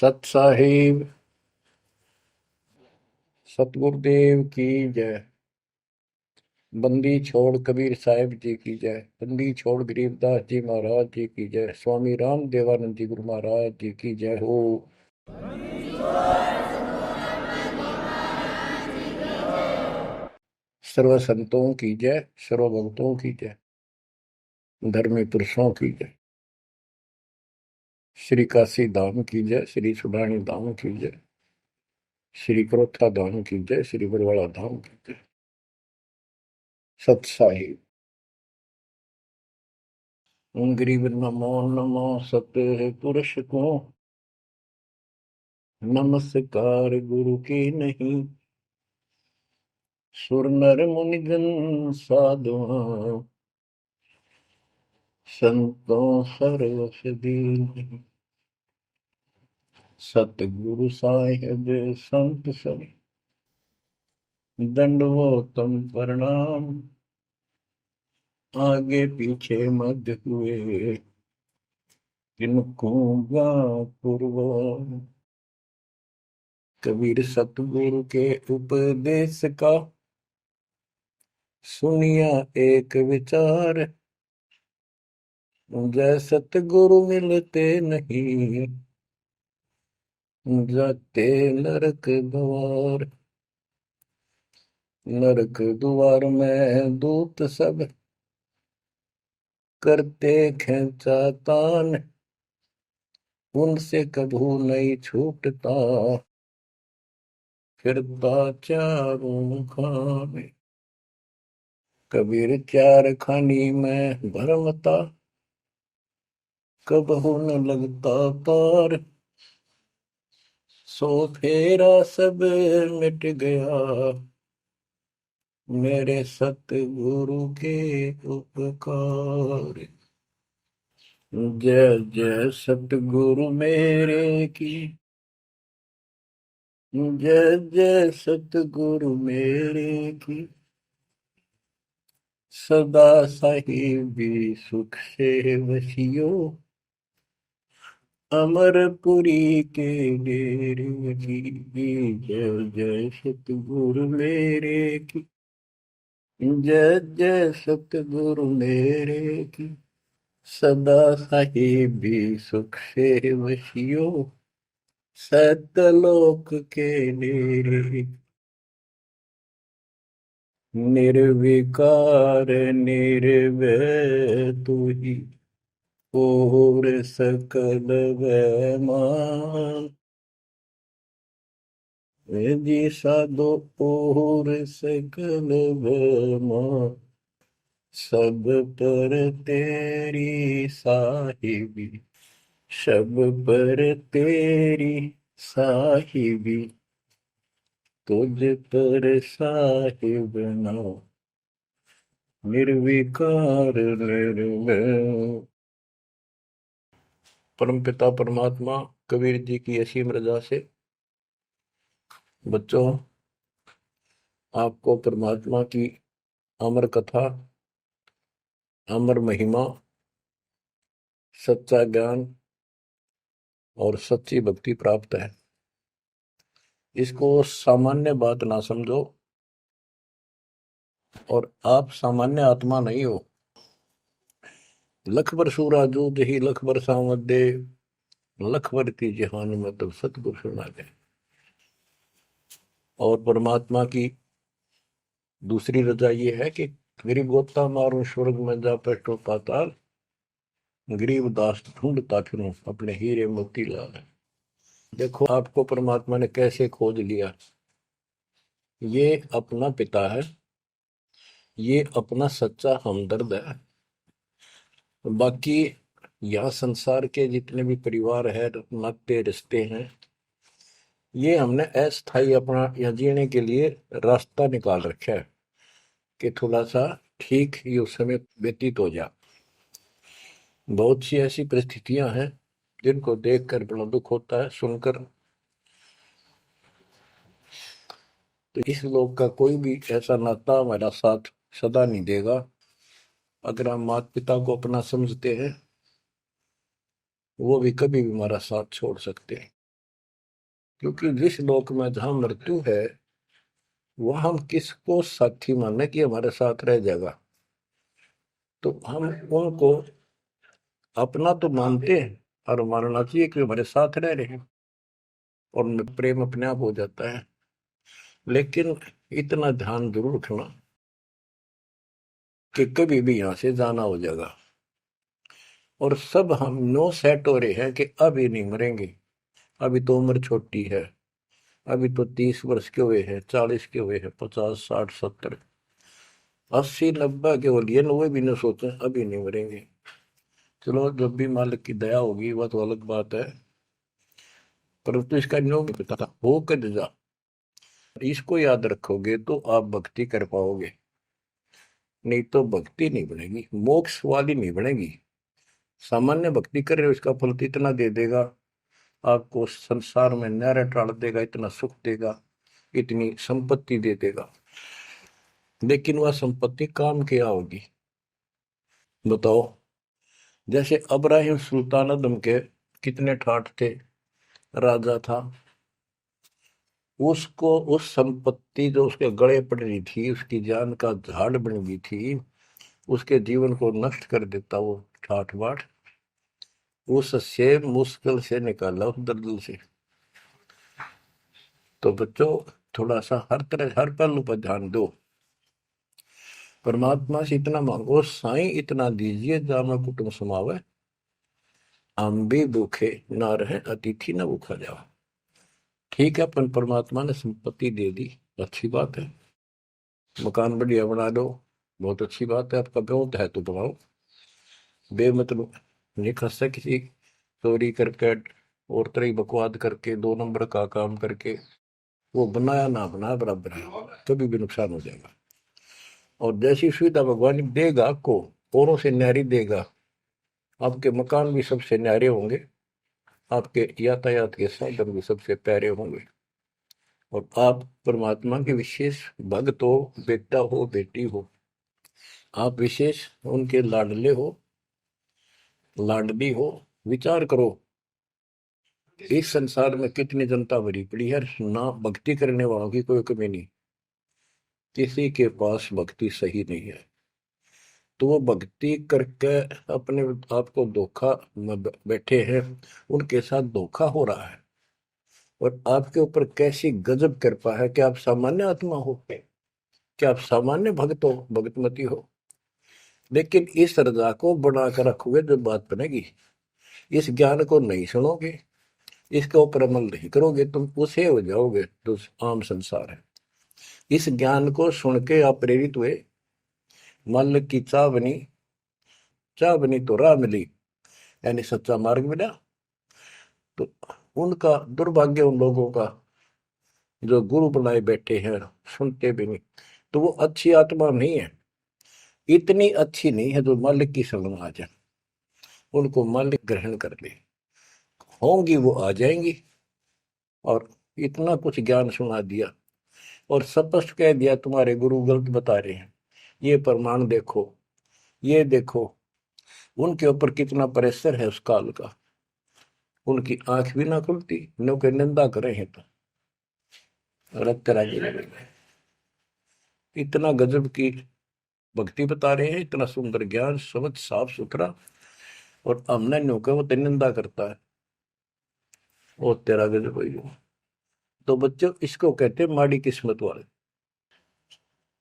सत साहिब सतगुरुदेव की जय। बंदी छोड़ कबीर साहिब जी की जय। बंदी छोड़ गरीबदास जी महाराज जी की जय। स्वामी राम देवानंद जी गुरु महाराज जी की जय हो। सर्व संतों की जय, सर्व भक्तों की जय, धर्मी पुरुषों की जय। श्री काशी धाम की जय, श्री सुडानी धाम की जय, श्री क्रोथा धाम की जय, श्री बरवाड़ा धाम की जय। सत साहिब गरीब नमो नमो सत पुरुष को, नमस्कार गुरु की नहीं। सुर नर मुनिजन साधुआ, संतों सर्वस दीन। सतगुरु साहिब संत सब, दंडवतम प्रणाम। आगे पीछे मध्य हुए, किनको पूर्व। कबीर सतगुरु के उपदेश का, सुनिया एक विचार। जय सतगुरु मिलते नहीं, जाते नरक द्वार। नरक द्वार में दूत सब, करते खेचातान। उनसे कभू नहीं छूटता, फिरता चारों खाने। कबीर चार खानी में भरमता, कबहू न लगता पार। सो फेरा सब मिट गया, मेरे सतगुरु के उपकार। जय जय सतगुरु मेरे की, जय जय सतगुरु मेरे की। सदा साहिबी सुख से वसियो, अमरपुरी के डेरे की। जय जय सतगुरु मेरे की, जय जय सतगुरु मेरे की। सदा साहिबी सुख से वसियो, सतलोक के डेरे। निर्विकार निर्भय तू ही, और सकल वैमान। जी साधो और सकल वैमान। सब पर तेरी साहिबी, सब पर तेरी साहिबी। तुझ पर साहिब ना, निर्विकार निर्भय। परमपिता परमात्मा कबीर जी की असीम रजा से बच्चों, आपको परमात्मा की अमर कथा, अमर महिमा, सच्चा ज्ञान और सच्ची भक्ति प्राप्त है। इसको सामान्य बात ना समझो, और आप सामान्य आत्मा नहीं हो। लख बर सूरा जूझ ही लख बर सावत दे, लख बर की जहान में तब सतगुरु सुना दे। और परमात्मा की दूसरी रजा ये है कि गरीब गोता मारू स्वर्ग में जा पेटो पाताल। गरीब दास ढूंढता फिरूं अपने हीरे मोती लाल। देखो आपको परमात्मा ने कैसे खोज लिया। ये अपना पिता है, ये अपना सच्चा हमदर्द है। बाकी यहाँ संसार के जितने भी परिवार है, नाते रिश्ते हैं, ये हमने अस्थाई अपना या जीने के लिए रास्ता निकाल रखा है कि थोड़ा सा ठीक ही उस समय व्यतीत हो जा। बहुत सी ऐसी परिस्थितियां हैं जिनको देखकर बड़ा दुख होता है सुनकर। तो इस लोक का कोई भी ऐसा नाता हमारा साथ सदा नहीं देगा। अगर हम माता पिता को अपना समझते हैं, वो भी कभी भी हमारा साथ छोड़ सकते हैं। क्योंकि जिस लोक में जहां मृत्यु है वह हम किसको साथी माने कि हमारे साथ रह जाएगा, तो हम उनको अपना तो मानते हैं और मानना चाहिए कि हमारे साथ रह रहे हैं और प्रेम अपने आप हो जाता है। लेकिन इतना ध्यान जरूर रखना कि कभी भी यहां से जाना हो जाएगा, और सब हम नो सेट हो रहे हैं कि अभी नहीं मरेंगे, अभी तो उम्र छोटी है, अभी तो 30 वर्ष के हुए हैं, 40 के हुए हैं, 50 60 70 80 90 के हो लिए, वो भी न सोचे अभी नहीं मरेंगे। चलो जब भी मालिक की दया होगी वह तो अलग बात है, परंतु इसका नियम नहीं पता था हो कर जा, इसको याद रखोगे तो आप भक्ति कर पाओगे, नहीं तो भक्ति नहीं बनेगी, मोक्ष वाली नहीं बनेगी। सामान्य भक्ति कर रहे हो इसका फल तो इतना दे देगा, आपको संसार में न्यारा टाल देगा, इतना सुख देगा, इतनी संपत्ति दे देगा, लेकिन वह संपत्ति काम क्या होगी बताओ। जैसे अब्राहिम सुल्तानदम के कितने ठाठ थे, राजा था, उसको उस संपत्ति जो उसके गले पड़ रही थी, उसकी जान का झाड़ बन गई थी, उसके जीवन को नष्ट कर देता वो ठाठ बाट, उससे मुश्किल से निकाला उस दलदल से। तो बच्चों थोड़ा सा हर तरह हर पहलू पर ध्यान दो, परमात्मा से इतना मांगो, साईं इतना दीजिए जामा कुटुंब समावे, हम भी भूखे ना रहे अतिथि न भूखा जाओ। ठीक है, अपन परमात्मा ने संपत्ति दे दी, अच्छी बात है, मकान बढ़िया बना दो, बहुत अच्छी बात है, आपका ब्योत है तो बनाओ, बेमतलब नहीं खसता किसी चोरी करके और तरह बकवाद करके 2 नंबर का काम करके, वो बनाया ना बनाया बराबर है, कभी भी नुकसान हो जाएगा। और जैसी सुविधा भगवान देगा आपको, औरों से न्यारी देगा, आपके मकान भी सबसे न्यारे होंगे, आपके यातायात के साधन भी सबसे प्यारे होंगे, और आप परमात्मा के विशेष भक्त हो, बेटा हो बेटी हो, आप विशेष उनके लाडले हो लाडली हो। विचार करो इस संसार में कितनी जनता भरी पड़ी है, ना भक्ति करने वालों की कोई कमी नहीं, किसी के पास भक्ति सही नहीं है, तो वो भक्ति करके अपने आप को धोखा में बैठे हैं, उनके साथ धोखा हो रहा है, और आपके ऊपर कैसी गजब कृपा है कि आप सामान्य आत्मा हो, कि आप सामान्य भक्त हो, भगतमती हो, लेकिन इस रजा को बनाकर रखोगे जो बात बनेगी, इस ज्ञान को नहीं सुनोगे, इसके ऊपर अमल नहीं करोगे, तुम उसे हो जाओगे जो आम संसार है। इस ज्ञान को सुन के आप प्रेरित हुए, मालिक की चाह बनी तो राह मिली, यानी सच्चा मार्ग मिला, तो उनका दुर्भाग्य उन लोगों का जो गुरु बनाए बैठे हैं, सुनते भी नहीं, तो वो अच्छी आत्मा नहीं है, इतनी अच्छी नहीं है जो मालिक की शरण आ जाए, उनको मालिक ग्रहण कर ले, होंगी वो आ जाएंगी। और इतना कुछ ज्ञान सुना दिया और स्पष्ट कह दिया तुम्हारे गुरु गलत बता रहे हैं, ये प्रमाण देखो, ये देखो, उनके ऊपर कितना प्रेशर है उस काल का, उनकी आंख भी ना खुलती, नो के निंदा करे हैं तो अलग तरह की लगेगी। इतना गजब की भक्ति बता रहे हैं, इतना सुंदर ज्ञान समझ साफ सुथरा, और हमने न्यू का वो निंदा करता है, वो तेरा गजब है। तो बच्चों इसको कहते हैं माड़ी किस्मत वाले।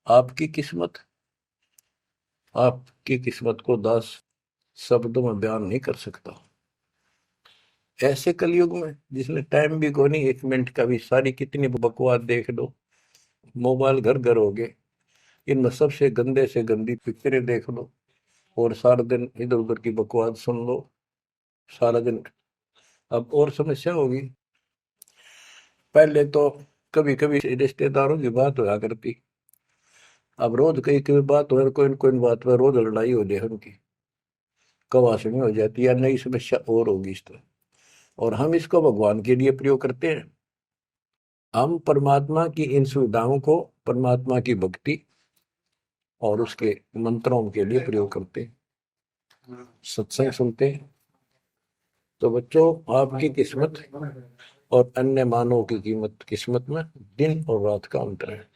आपकी किस्मत, आपकी किस्मत को 10 शब्दों में बयान नहीं कर सकता। ऐसे कलयुग में जिसने टाइम भी को नहीं, 1 मिनट का भी, सारी कितनी बकवास देख लो, मोबाइल घर घर हो गए, इनमें सबसे गंदे से गंदी पिक्चरें देख लो, और सारा दिन इधर उधर की बकवास सुन लो सारा दिन। अब और समस्या होगी, पहले तो कभी कभी रिश्तेदारों की बात होया करती, अब रोज कई कई बात हो, कोई न कोई बात पर रोज लड़ाई हो जाए उनकी, कवासनी हो जाती है, नई समस्या और होगी इस तरह। और हम इसको भगवान के लिए प्रयोग करते हैं, हम परमात्मा की इन सुविधाओं को परमात्मा की भक्ति और उसके मंत्रों के लिए प्रयोग करते हैं, सत्संग सुनते हैं। तो बच्चों आपकी किस्मत और अन्य मानव की कीमत किस्मत में दिन और रात का अंतर है।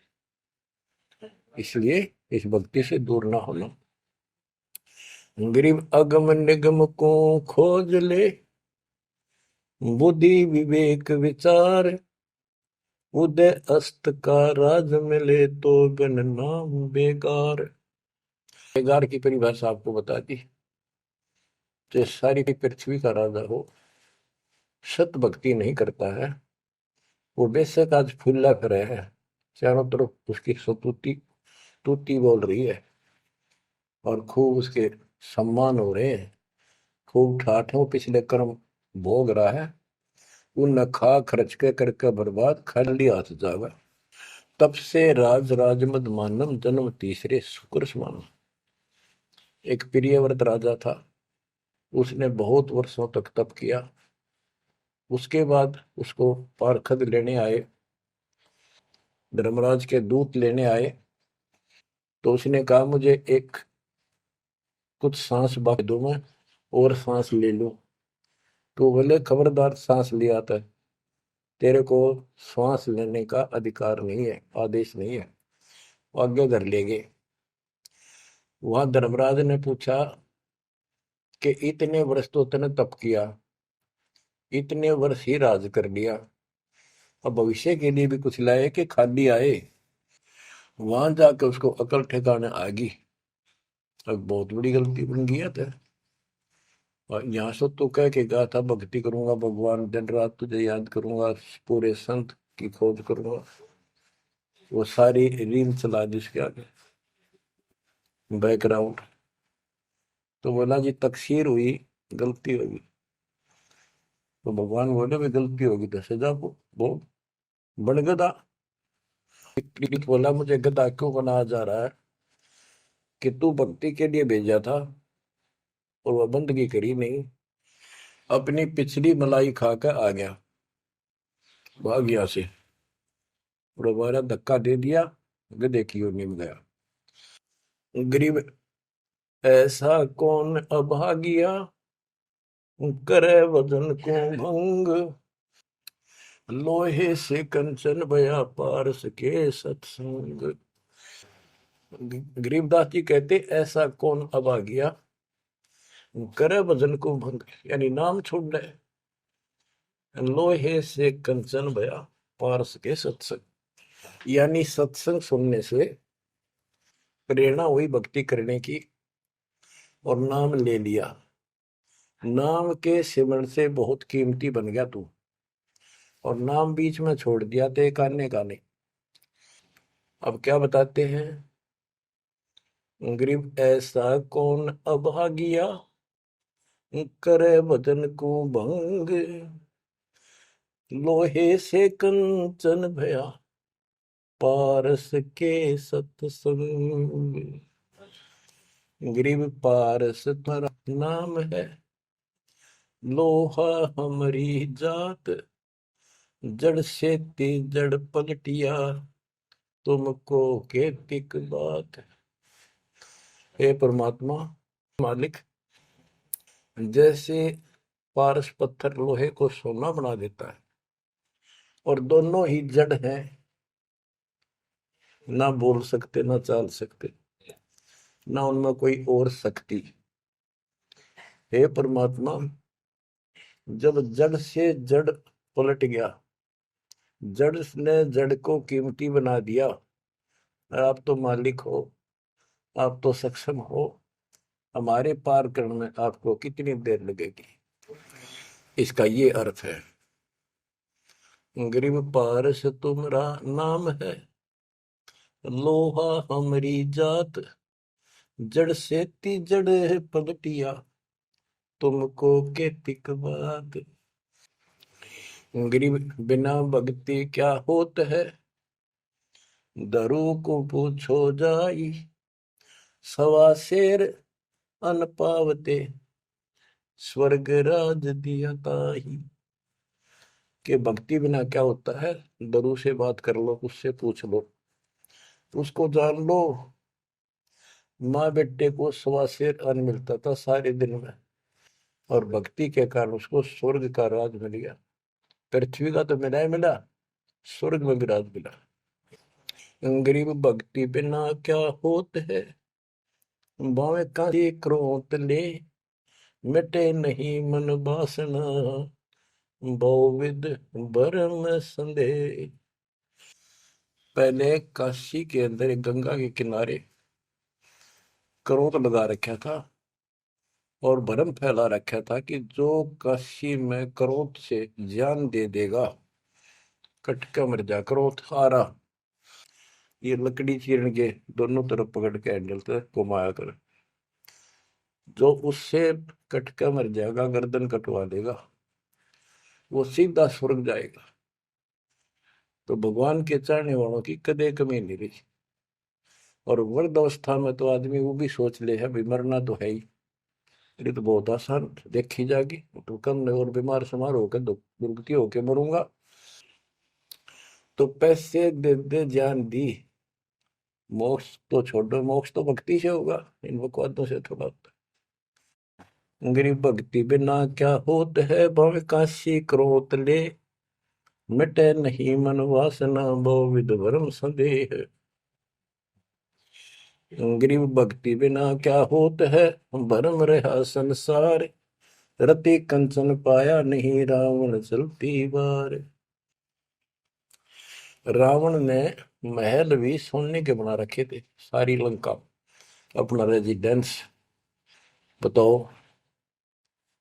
इसलिए इस भक्ति से दूर ना होना। गरीब अगम निगम को खोज ले, बुद्धि विवेक विचार, उदय अस्त का राज मिले तो बिन नाम बेगार। बेगार की परिभाषा आपको बता दी। जो सारी पृथ्वी का राजा हो, सत भक्ति नहीं करता है, वो बेशक आज फूला फिरे है, चारों तरफ उसकी सतुति तूती बोल रही है और खूब उसके सम्मान हो रहे हैं, खूब ठाठों पिछले कर्म भोग रहा है, उन खा खर्च के करके बर्बाद खाली हाथ जावा। तब से राज राजमद मानम जन्म तीसरे शुक्र समान। एक प्रियव्रत राजा था, उसने बहुत वर्षों तक तप किया। उसके बाद उसको पार्षद लेने आए, धर्मराज के दूत लेने आए, तो उसने कहा मुझे एक कुछ सांस बाकी दो, मैं और सांस ले लूं। तो बोले खबरदार, सांस लिया था, तेरे को श्वास लेने का अधिकार नहीं है, आदेश नहीं है, आगे कर लेंगे। वहां धर्मराज ने पूछा कि इतने वर्ष तो तूने तप किया, इतने वर्ष ही राज कर लिया, अब भविष्य के लिए भी कुछ लाए कि खाली आए। वहां जाकर उसको अकल ठिकाने आ गई, अब बहुत बड़ी गलती बन गई है तो। और यहाँ से तो कह के गया था भक्ति करूंगा भगवान, दिन रात तुझे याद करूंगा, पूरे संत की खोज करूंगा, वो सारी रील चला दी उसके आगे बैकग्राउंड। तो बोला जी तकसीर हुई, गलती होगी। तो भगवान बोले भी गलती होगी तो सजा वो बन गधा। पीड़ित बोला मुझे गधा क्यों बनाया जा रहा है, कि तू भक्ति के लिए भेजा था और वह बंदगी करी नहीं, अपनी पिछली मलाई खाकर आ गया, भाग गया से, और हमारा धक्का दे दिया, गधे की ओर निम गया। गरीब ऐसा कौन अभागिया, करे वजन को भंग, लोहे से कंचन भया पारस के सत्संग। गरीबदास जी कहते ऐसा कौन अभागिया, करे वजन को भंग, यानी नाम छोड़ दे, लोहे से कंचन भया पारस के सत्संग, यानी सत्संग सुनने से प्रेरणा हुई भक्ति करने की और नाम ले लिया। नाम के सिमरण से बहुत कीमती बन गया तू, और नाम बीच में छोड़ दिया तो एक आने का नहीं। अब क्या बताते हैं, गरीब ऐसा कौन अभागिया, करे वजन को भंग, लोहे से कंचन भया पारस के सत्संग। गरीब पारस तुम्हारा नाम है, लोहा हमारी जात, जड़ से ती जड़ पलटिया, तुमको केतिक बात। हे परमात्मा मालिक, जैसे पारस पत्थर लोहे को सोना बना देता है, और दोनों ही जड़ हैं, ना बोल सकते ना चाल सकते, ना उनमें कोई और शक्ति। हे परमात्मा, जब जड़ से जड़ पलट गया, जड़ ने जड़ को कीमती बना दिया, आप तो मालिक हो, आप तो सक्षम हो, हमारे पार करने में आपको कितनी देर लगेगी। इसका ये अर्थ है, गरीब पारस तुम्हारा नाम है, लोहा हमारी जात, जड़ से ती जड़ है पलटिया, तुमको के तिक बात। गरीब बिना भक्ति क्या होत है, दरू को पूछो जाई, सवा शेर अन पावते, स्वर्ग राज दिया ताही। के भक्ति बिना क्या होता है, दरू से बात कर लो, उससे पूछ लो, उसको जान लो। माँ बेटे को सवा शेर अन्न मिलता था सारे दिन में, और भक्ति के कारण उसको स्वर्ग का राज मिल गया। पृथ्वी का तो मिला ही मिला, स्वर्ग में भी राज मिला। गरीब भक्ति बिना क्या होत है, भावे का क्रोध ले, मिटे नहीं मन वासना, बहुविध भरम संदेह। पहले काशी के अंदर एक गंगा के किनारे क्रोध लगा रखा था और भरम फैला रखा था कि जो काशी में क्रोध से जान दे देगा, कटका मर जा। क्रोध आ रहा, ये लकड़ी चीरन के दोनों तरफ पकड़ के हैंडल से घुमाया कर, जो उससे कटका मर जाएगा, गर्दन कटवा देगा, वो सीधा स्वर्ग जाएगा। तो भगवान के चाहने वालों की कदे कमी नहीं रही। और वृद्ध अवस्था में तो आदमी वो भी सोच ले है, भी मरना तो है ही, ये तो बहुत आसान देखी जाएगी, तो कम और बीमार समार होकर दुर्गति होके मरूंगा। तो पैसे दे दे जान दी, मोक्ष तो छोड़ो, मोक्ष तो भक्ति से होगा, इन बकवादों से थोड़ा होता है। गरीब भक्ति बिना क्या होत है, भव काशी क्रोध ले, मिटे नहीं मन वासना, बहुविध भरम संदेह। गरीब भक्ति बिना क्या होत है, भरम रहा संसार, रति कंचन पाया नहीं, रावण चलती बार। रावण ने महल भी सोने के बना रखे थे, सारी लंका अपना रेजिडेंस। बताओ,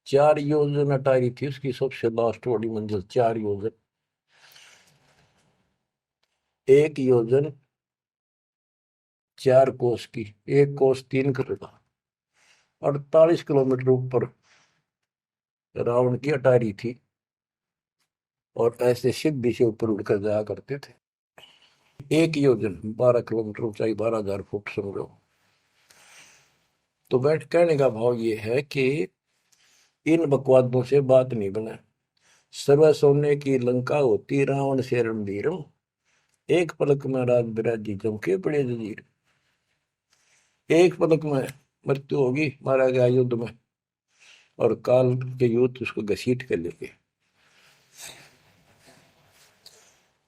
4 योजन अटारी थी उसकी सबसे लास्ट वाली मंजिल, 4 योजन। 1 योजन 4 कोस की, 1 कोस 3 किलोमीटर, 48 किलोमीटर ऊपर रावण की अटारी थी। और ऐसे सीधी से ऊपर उड़कर जाया करते थे। 1 योजन 12 किलोमीटर ऊंचाई, 12,000 फुट समझो। तो बैठ कहने का भाव ये है कि इन बकवादों से बात नहीं बना। सर्व सोने की लंका होती, रावण से रणधीरम, एक पलक में राज बिराजी चमके बड़े जजीर। एक पलक में मृत्यु होगी, मारा गया युद्ध में, और काल के युद्ध उसको घसीट कर लेके।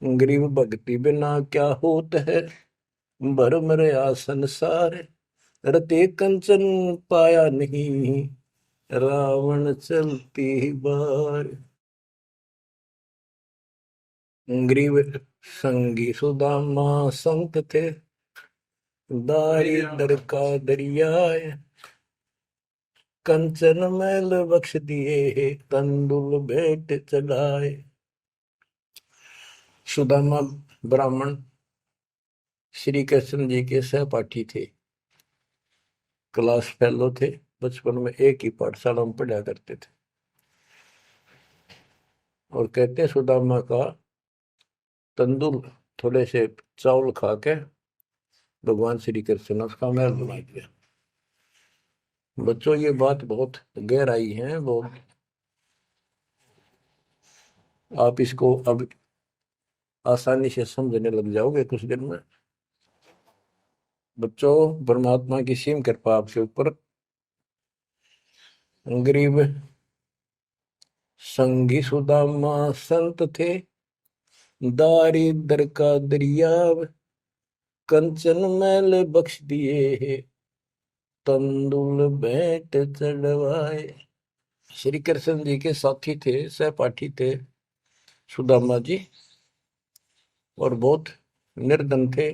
गरीब भक्ति बिना क्या होत है, भरम रहा संसार, रते कंचन पाया नहीं, रावण चलती बार। गरीब संगी सुदामा संत थे, दारिद्र का दरियाए, कंचन मैल बख्श दिए, तंदुल भेंट चढ़ाए। सुदामा ब्राह्मण श्री कृष्ण जी के सहपाठी थे, क्लास फेलो थे, बचपन में एक ही पाठशाला में पढ़ा करते थे। और कहते सुदामा का तंदुल थोड़े से चावल खा के भगवान श्री कृष्ण ने उसका महल बना दिया। बच्चों, ये बात बहुत गहराई है, बहुत आप इसको अब आसानी से समझने लग जाओगे कुछ दिन में। बच्चों, परमात्मा की सीम कृपा आपके ऊपर। गरीब संगी सुदामा संत थे, दारिद्र का दरिया, कंचन मैल बख्श दिए, तंदुल भेंट चढ़वाए। श्री कृष्ण जी के साथी थे, सहपाठी थे सुदामा जी, और बहुत निर्धन थे।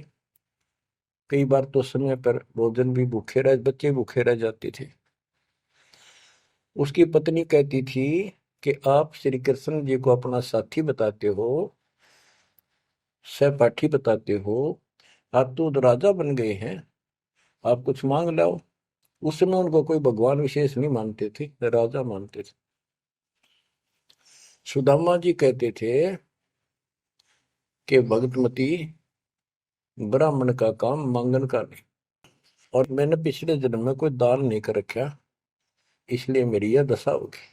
कई बार तो समय पर भोजन भी भूखे रह, बच्चे भूखे रह जाते थे। उसकी पत्नी कहती थी कि आप श्री कृष्ण जी को अपना साथी बताते हो, सहपाठी बताते हो, आप तो राजा बन गए हैं, आप कुछ मांग लाओ। उस समय उनको कोई भगवान विशेष नहीं मानते थे, राजा मानते थे। सुदामा जी कहते थे कि भगतमती, ब्राह्मण का काम मांगन का नहीं, और मैंने पिछले जन्म में कोई दान नहीं कर रखा, इसलिए मेरी यह दशा होगी।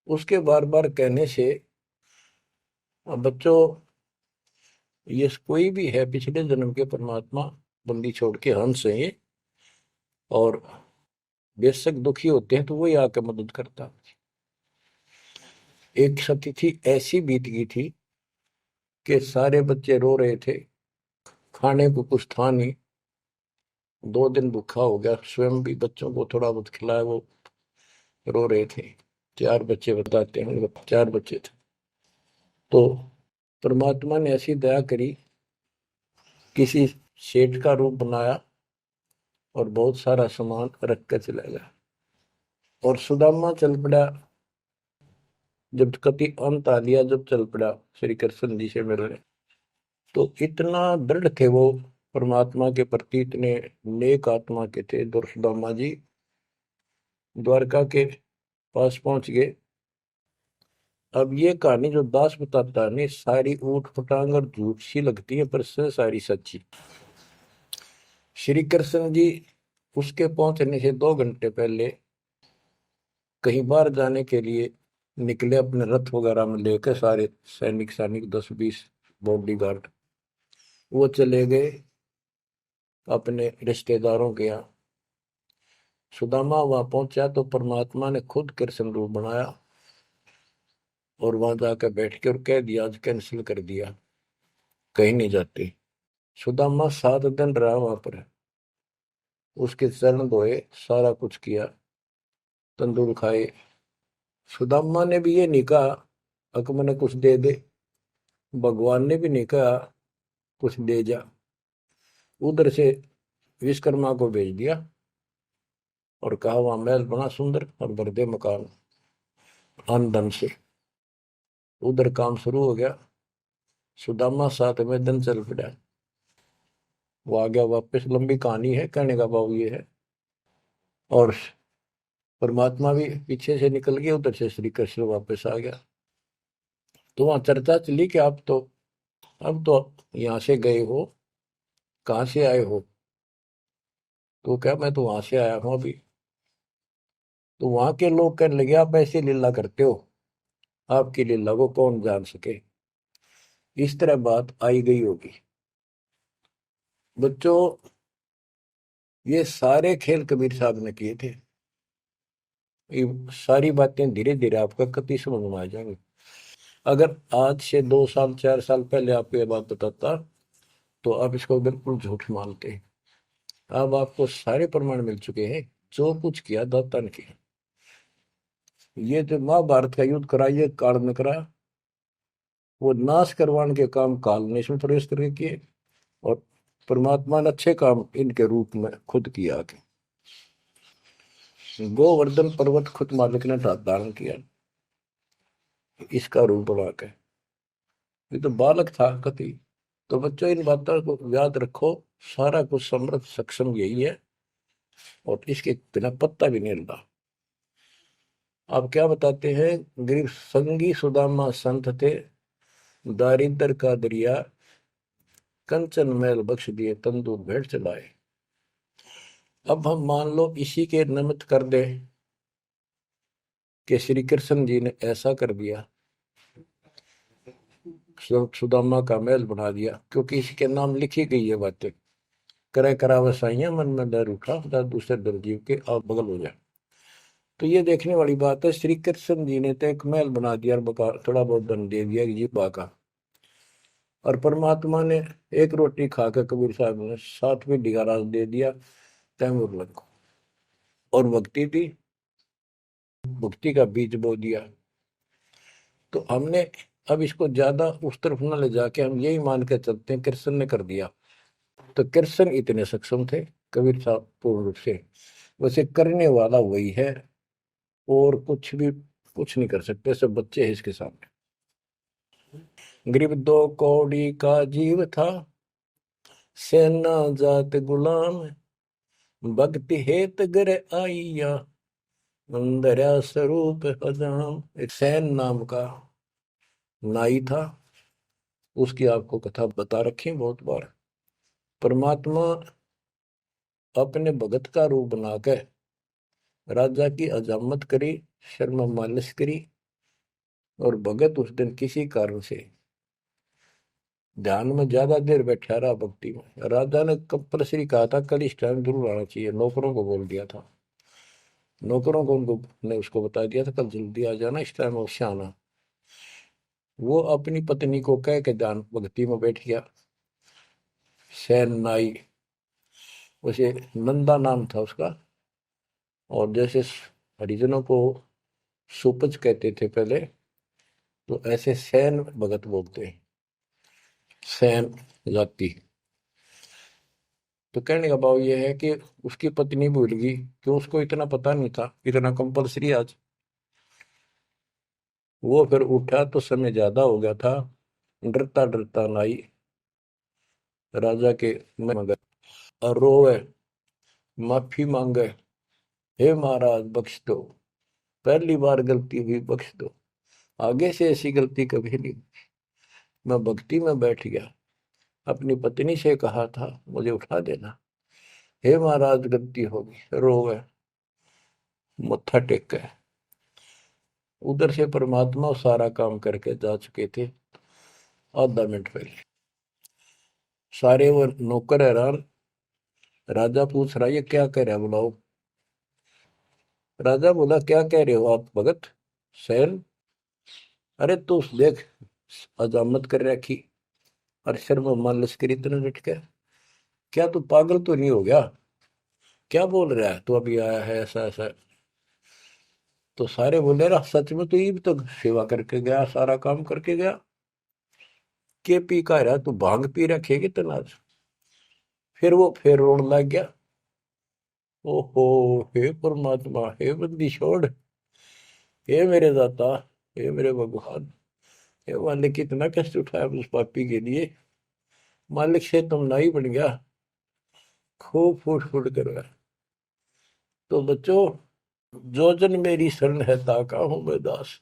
उसके बार बार कहने से, अब बच्चों, ये कोई भी है पिछले जन्म के परमात्मा, बंदी छोड़ के हंस है ये, और बेशक दुखी होते हैं तो वही आके मदद करता है। एक तिथि ऐसी बीत गई थी कि सारे बच्चे रो रहे थे, खाने को कुछ था नहीं, 2 दिन भूखा हो गया, स्वयं भी बच्चों को थोड़ा बहुत खिलाया, वो रो रहे थे। 4 बच्चे बताते हैं, उनके 4 बच्चे थे। तो परमात्मा ने ऐसी दया करी, किसी सेठ का रूप बनाया और बहुत सारा सामान रख कर चला गया। और सुदामा चल पड़ा, जब कति अंत आ लिया, जब चल पड़ा श्री कृष्ण जी से मिलने, तो इतना दृढ़ थे वो परमात्मा के प्रति, इतने नेक आत्मा के थे। दुर्सुदामा जी द्वारका के पास पहुंच गए। अब ये कहानी जो दास बताता है नहीं, सारी ऊट पटांग और झूठ सी लगती है, पर सारी सच्ची। श्री कृष्ण जी उसके पहुंचने से 2 घंटे पहले कहीं बाहर जाने के लिए निकले, अपने रथ वगैरह में लेकर सारे सैनिक सैनिक 10-20 बॉडी गार्ड। वो चले गए अपने रिश्तेदारों के यहाँ। सुदामा वहां पहुंचा तो परमात्मा ने खुद कृष्ण रूप बनाया और वहां जाकर बैठ के और कह दिया, आज कैंसिल कर दिया, कहीं नहीं जाते। सुदामा 7 दिन रहा वहां पर, उसके चरण धोए, सारा कुछ किया, तंदूर खाए। सुदामा ने भी ये नहीं कहा अक मैंने कुछ दे दे, भगवान ने भी नहीं कहा कुछ दे जा। उधर से विश्वकर्मा को भेज दिया और कहा वहां महल बना सुंदर और भर दे मकान अन्न धन से। उधर काम शुरू हो गया। सुदामा 7वें दिन चल पड़ा, वो आ गया वापस। लंबी कहानी है, कहने का भाव ये है। और परमात्मा भी पीछे से निकल गया, उधर से श्री कृष्ण वापस आ गया। तो वहां चर्चा चली कि आप तो अब तो यहाँ से गए हो, कहाँ से आए हो? तो क्या, मैं तो वहां से आया हूं अभी। तो वहां के लोग कहने लगे, आप ऐसी लीला करते हो, आपकी लीला को कौन जान सके। इस तरह बात आई गई होगी। बच्चों, ये सारे खेल कबीर साहब ने किए थे। ये सारी बातें धीरे धीरे आपका कति समझ में आ जाएंगी। अगर आज से 2 साल 4 साल पहले आपको ये बात बताता तो आप इसको बिल्कुल झूठ मानते हैं। अब आपको सारे प्रमाण मिल चुके हैं, जो कुछ किया दाता ने किया। ये जो महाभारत का युद्ध करा, ये काल ने करा, वो नाश करवाने के काम काल ने इसमें प्रवेश करके किए, और परमात्मा ने अच्छे काम इनके रूप में खुद किया। गोवर्धन पर्वत खुद मालिक ने धारण किया इसका रूप बना के। ये तो बालक था कति। तो बच्चों, इन बातों को याद रखो, सारा कुछ समर्थ सक्षम यही है, और इसके बिना पत्ता भी नहीं हिलता। आप क्या बताते हैं, गरीब संगी सुदामा संत थे, दारिद्र का दरिया कंचन मैल बख्श दिए, तंदूर भेंट चलाए। अब हम मान लो इसी के निमित्त कर दे कि श्री कृष्ण जी ने ऐसा कर दिया, सुदामा का महल बना दिया, क्योंकि इसके नाम लिखी गई है बातें। करे करा वसाइया मन में डर उठा, दूसरे दर जीव के आप बगल हो जाए। तो ये देखने वाली बात है। श्री कृष्ण जी ने तो एक महल बना दिया और थोड़ा बहुत धन दे दिया जी का। और परमात्मा ने एक रोटी खाकर कबीर साहब ने 7वीं रात दे दिया तैमूर को, और भक्ति थी, भक्ति का बीज बो दिया। तो हमने अब इसको ज्यादा उस तरफ न ले जाके हम यही मान के चलते हैं कृष्ण ने कर दिया। तो कृष्ण इतने सक्षम थे, कबीर साहब पूर्ण रूप से। वैसे करने वाला वही है, और कुछ नहीं कर सकते, सब बच्चे हैं इसके सामने। गरीब 2 कौड़ी का जीव था, सेना जात गुलाम, भक्ति हेत गर आइया, अंदर स्वरूप हजाम। एक सैन नाम का नाई था, उसकी आपको कथा बता रखी बहुत बार। परमात्मा अपने भगत का रूप बनाकर राजा की अजामत करी, शर्मा मालिश करी, और भगत उस दिन किसी कारण से ध्यान में ज्यादा देर बैठा रहा, भक्ति में। राजा ने कंपल्सरी कहा था कल इस टाइम जरूर आना चाहिए, नौकरों को बोल दिया था। नौकरों को उनको ने उसको बता दिया था कल जल्दी आ जाना, इस टाइम अवश्य आना। वो अपनी पत्नी को कह के ध्यान भक्ति में बैठ गया। सैन नाई, उसे नंदा नाम था उसका। और जैसे हरिजनों को सुपच कहते थे पहले, तो ऐसे सैन भगत बोलते हैं, सैन जाति। तो कहने का भाव ये है कि उसकी पत्नी भूल गई, कि उसको इतना पता नहीं था, इतना कंपलसरी आज। वो फिर उठा तो समय ज्यादा हो गया था, डरता डरता नाई राजा के मगर और रोवे, माफी मांगे, हे महाराज बख्श दो, पहली बार गलती हुई, बख्श दो, आगे से ऐसी गलती कभी नहीं। मैं भक्ति में बैठ गया, अपनी पत्नी से कहा था मुझे उठा देना, हे महाराज गलती होगी, रोवे, मत्था टेक गए। उधर से परमात्मा सारा काम करके जा चुके थे आधा मिनट पहले। सारे वो नौकर हैरान। राजा पूछ रहा, ये क्या कह रहा है, बुलाओ। राजा बोला, क्या कह रहे हो आप भगत सैन? अरे तू देख, अजामत कर रखी, और शर्म मान लश्करी इतना डट के, क्या तू पागल तो नहीं हो गया? क्या बोल रहा है तू, अभी आया है ऐसा ऐसा? तो सारे बोले, रहा सच में तू ये भी तो सेवा करके गया, सारा काम करके गया, के पी का रहा तू, भांग पी रखेगी तनाज। फिर वो फिर रोने लग गया, ओहो, हे परमात्मा, हे बंदी छोड़, हे मेरे दाता, हे मेरे भगवान, हे मालिक, कितना कष्ट उठाया उस पापी के लिए, मालिक से तुम नहीं बन गया, खूब फूट फूट कर रहा। तो बच्चों, जो जन मेरी शरण है ताका हूं मैं दास,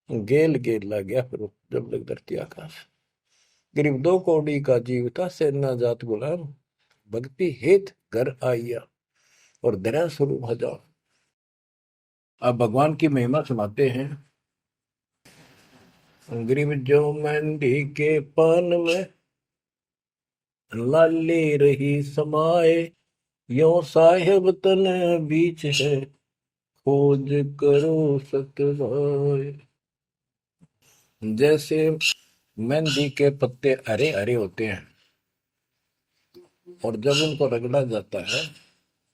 गेल गेल ला गया फिर जब लग धरती आकाश। गरीब दो कौड़ी का जीव था, सेना जात गुलाम, भक्ति हेत घर आइया, और दया स्वरूप हजार। अब भगवान की महिमा सुनाते हैं। गरीब जो मेहंदी के पान में लाली रही समाए, यो साहेब तन बीच है, खोज करो सतवाए। जैसे मेहंदी के पत्ते हरे हरे होते हैं, और जब उनको रगड़ा जाता है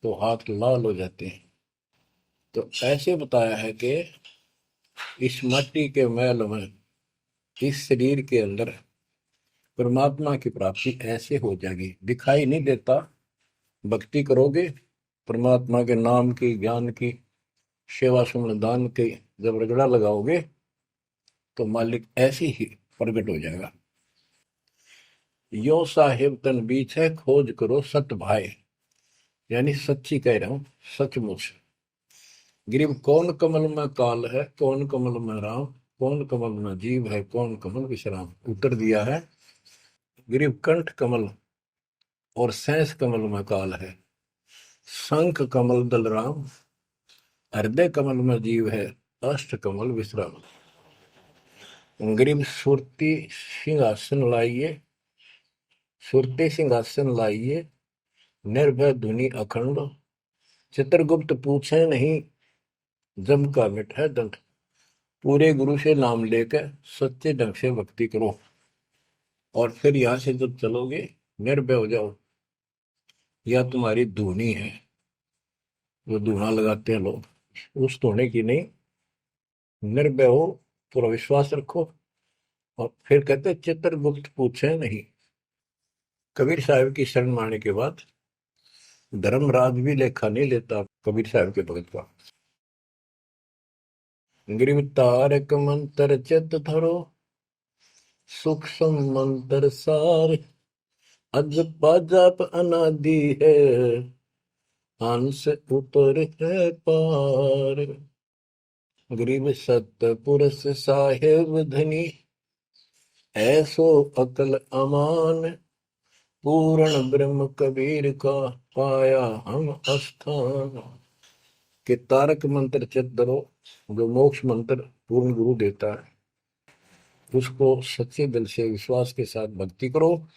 तो हाथ लाल हो जाते हैं, तो ऐसे बताया है कि इस माटी के मैल में, इस शरीर के अंदर परमात्मा की प्राप्ति ऐसे हो जाएगी, दिखाई नहीं देता। भक्ति करोगे, परमात्मा के नाम की, ज्ञान की, सेवा सुमन दान की जब रगड़ा लगाओगे, तो मालिक ऐसे ही प्रकट हो जाएगा। यो साहेब तन बीच है, खोज करो सत भाई, यानी सच्ची कह रहा हूं, सचमुच। गिरिव कौन कमल में काल है, कौन कमल में राम, कौन कमल में जीव है, कौन कमल विश्राम। उत्तर दिया है, गिरिव कंठ कमल और सैंस कमल में काल है, शंख कमल दल राम, हृदय कमल में जीव है, अष्ट कमल विश्राम। गिरिव सुरती सिंहासन लाइए, सुरती सिंहासन लाइए, निर्भय धुनि अखंड, चित्रगुप्त पूछे नहीं, जम का मिट है दंड। पूरे गुरु से नाम लेकर सच्चे ढंग से भक्ति करो, और फिर यहां से जब चलोगे निर्भय हो जाओ। यह तुम्हारी धुनी है, जो धुना लगाते हैं लोग, उस धुने की नहीं, निर्भय हो, पूरा विश्वास रखो। और फिर कहते चित्रगुप्त पूछे नहीं। कबीर साहब की शरण माने के बाद धर्मराज भी लेखा नहीं लेता कबीर साहब के भगत का। गिरिव तारक मंत्र चित धरो, सूक्ष्म मंत्र सार, अज पाजाप अनादि है, हंस ऊपर है पार। गरीब सतपुरुष साहेब धनी, ऐसो अकल अमान, पूर्ण ब्रह्म कबीर का, पाया हम स्थान। कि तारक मंत्र चित धरो, जो मोक्ष मंत्र पूर्ण गुरु देता है, उसको सच्चे दिल से विश्वास के साथ भक्ति करो।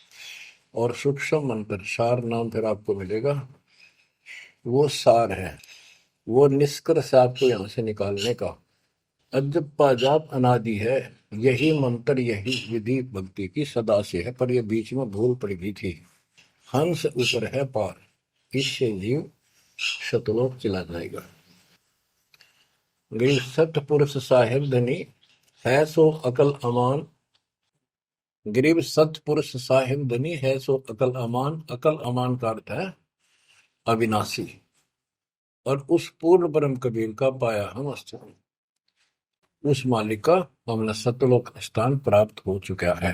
और सूक्ष्म मंत्र, सार नाम फिर आपको मिलेगा, वो सार है, वो निष्कर्ष आपको यहां से निकालने का। अजपाजाप अनादि है, यही मंत्र यही विधि भक्ति की सदा से है, पर ये बीच में भूल पड़ गई थी। हंस ऊपर है पार, इससे जीव शतलोक चला जाएगा। गरीब सतपुरुष साहेब धनी है सो अकल अमान। गरीब सतपुरुष साहेब धनी है सो अकल अमान। अकल अमान का अर्थ है अविनाशी, और उस पूर्ण ब्रह्म कबीर का पाया हम स्थान, उस मालिक का हमने सतलोक स्थान प्राप्त हो चुका है।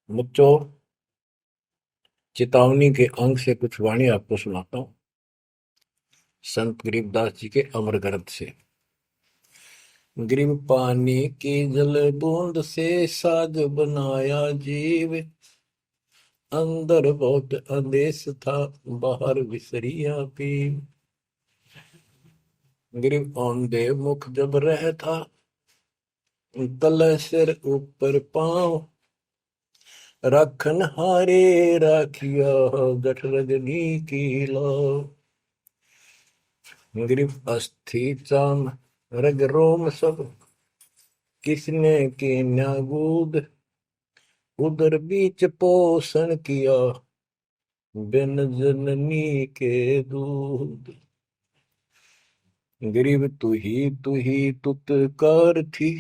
बच्चों, चेतावनी के अंक से कुछ वाणी आपको सुनाता हूं संत गरीबदास जी के अमर ग्रंथ से। गरीब पानी की जल बूंद से साज बनाया जीव, अंदर बहुत अंदेश था बाहर विसरिया पीव। गरीब औंधे मुख जब रह था, तल सिर ऊपर पांव, राखन हारे राखिया जठ रजनी की लाव। गरीब अस्थि चाम रग रोम सब, किसने की न्यागूद, उदर बीच पोषण किया बिन जननी के दूध। गरीब तू ही तुतकार थी,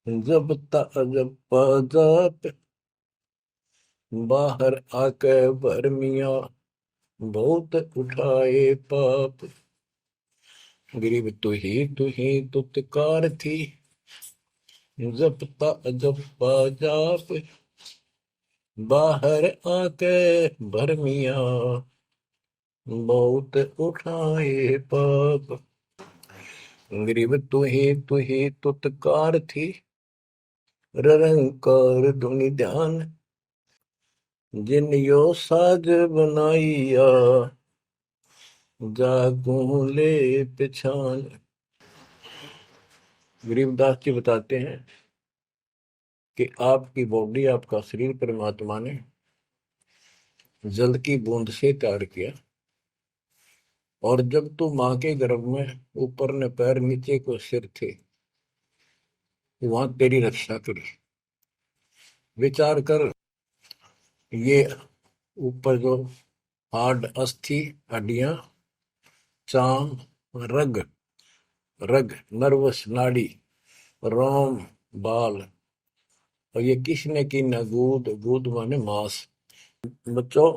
जब जब जाप, बाहर आके भरमिया बहुत उठाए पाप। गरीब तू ही तुतकार थी, जब जाप, बाहर आके भरमिया बहुत उठाए पाप। गरीब तू ही तुतकार थी, रंकार धुनि ध्यान, जिन यो साज बनाइया जागू ले पिछान। गरीबदास जी बताते हैं कि आपकी बॉडी, आपका शरीर परमात्मा ने जल की बूंद से तैयार किया, और जब तू माँ के गर्भ में ऊपर ने पैर नीचे को सिर थे, वहां तेरी रक्षा करी। विचार कर, ये ऊपर जो हार्ड अस्थि हड्डियां, चाम रग, रग नर्वस नाड़ी, रोम बाल, और ये किसने की न गूद, गूद माने मांस। बच्चों,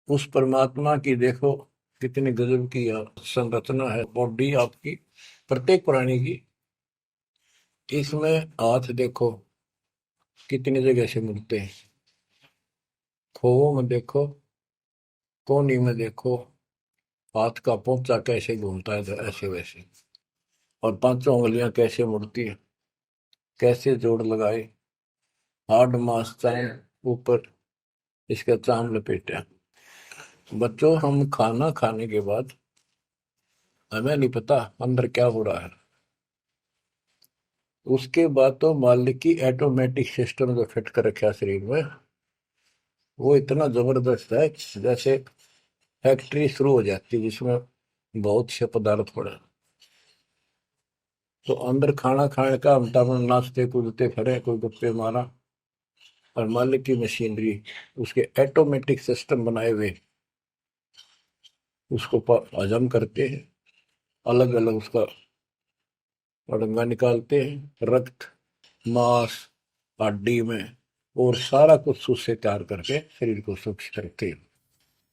उस परमात्मा की देखो कितनी गजब की संरचना है बॉडी आपकी, प्रत्येक प्राणी की। इसमें हाथ देखो कितनी जगह से मिलते हैं, खोवों में देखो, कोहनी में देखो, हाथ का पोंचा कैसे घूमता है ऐसे वैसे, और पांचों उंगलियां कैसे मुड़ती है, कैसे जोड़ लगाए, हार्ड मास चाम ऊपर इसका चाम लपेटा। बच्चों, हम खाना खाने के बाद हमें नहीं पता अंदर क्या हो रहा है। उसके बाद तो मालिक की ऑटोमेटिक सिस्टम जो फिट कर रखा शरीर में, वो इतना जबरदस्त है जैसे फैक्ट्री शुरू हो जाती है जिसमें बहुत से पदार्थ पड़े। तो अंदर खाना खाने का हम नाचते कूदते खड़े, कोई गप्पे मारा, और मालिक की मशीनरी उसके ऑटोमेटिक सिस्टम बनाए हुए उसको हजम करते हैं, अलग अलग उसका अड़ंगा निकालते हैं, रक्त मांस हड्डी में, और सारा कुछ उससे तैयार करके शरीर को सुरक्षित रखते हैं।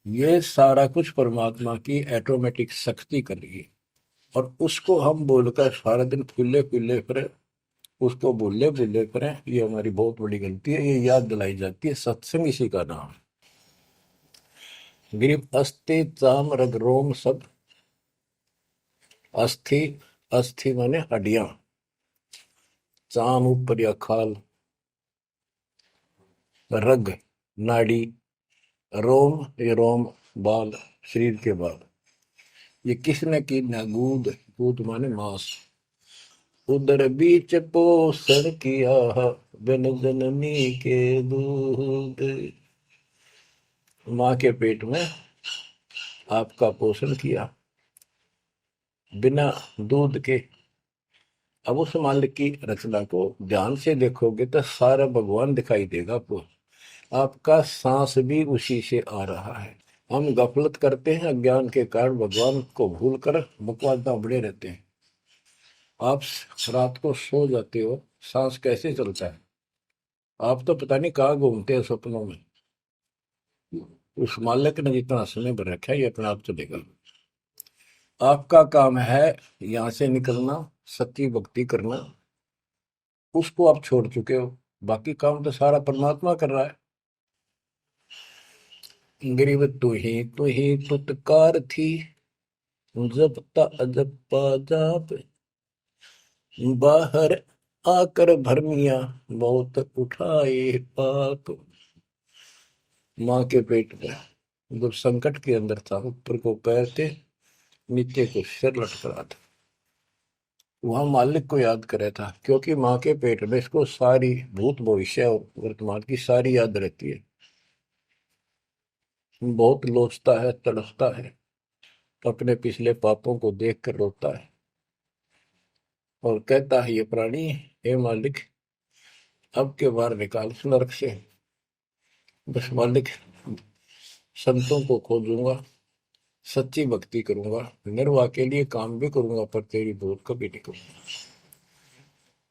ये सारा कुछ परमात्मा की ऑटोमेटिक शक्ति कर रही है, और उसको हम बोलकर सारा दिन फूले फूले फिरे, उसको भूले भूले करें, ये हमारी बहुत बड़ी गलती है। ये याद दिलाई जाती है, सत्संग इसी का नाम है। गरीब अस्थि चाम रग रोम सब, अस्थि, अस्थि माने हड्डियां, चाम ऊपर या खाल, रग नाड़ी, रोम ये रोम बाल, शरीर के बाल, ये किसने की ना गूद, गूद माने मांस, उदर बीच पोषण किया बिन जननी के दूध। माँ के पेट में आपका पोषण किया बिना दूध के, अब उस मालिक की रचना को ध्यान से देखोगे तो सारा भगवान दिखाई देगा आपको। आपका सांस भी उसी से आ रहा है। हम गफलत करते हैं, अज्ञान के कारण भगवान को भूल कर बकवास बड़े रहते हैं। आप रात को सो जाते हो, सांस कैसे चलता है? आप तो पता नहीं कहाँ घूमते हैं सपनों में। उस मालिक ने जितना समय भर रखा है ये अपने आप चलेगा। आपका काम है यहाँ से निकलना, सच्ची भक्ति करना, उसको आप छोड़ चुके हो। बाकी काम तो सारा परमात्मा कर रहा है। गरीब तू ही तुतकार थी, जपता अजपा जाप, बाहर आकर भरमिया बहुत उठाए पाप। माँ के पेट में जब संकट के अंदर था, ऊपर को पैर थे, नीचे को सिर लटक रहा था, वहां मालिक को याद करे था, क्योंकि माँ के पेट में इसको सारी भूत भविष्य और वर्तमान की सारी याद रहती है। बहुत लोचता है, तड़पता है, अपने पिछले पापों को देख कर रोता है और कहता है ये प्राणी, हे मालिक अब के बार निकाल इस नरक से। बस मालिक, संतों को खोजूंगा, सच्ची भक्ति करूंगा, निर्वाह के लिए काम भी करूंगा, पर तेरी भूल कभी नहीं करूंगा।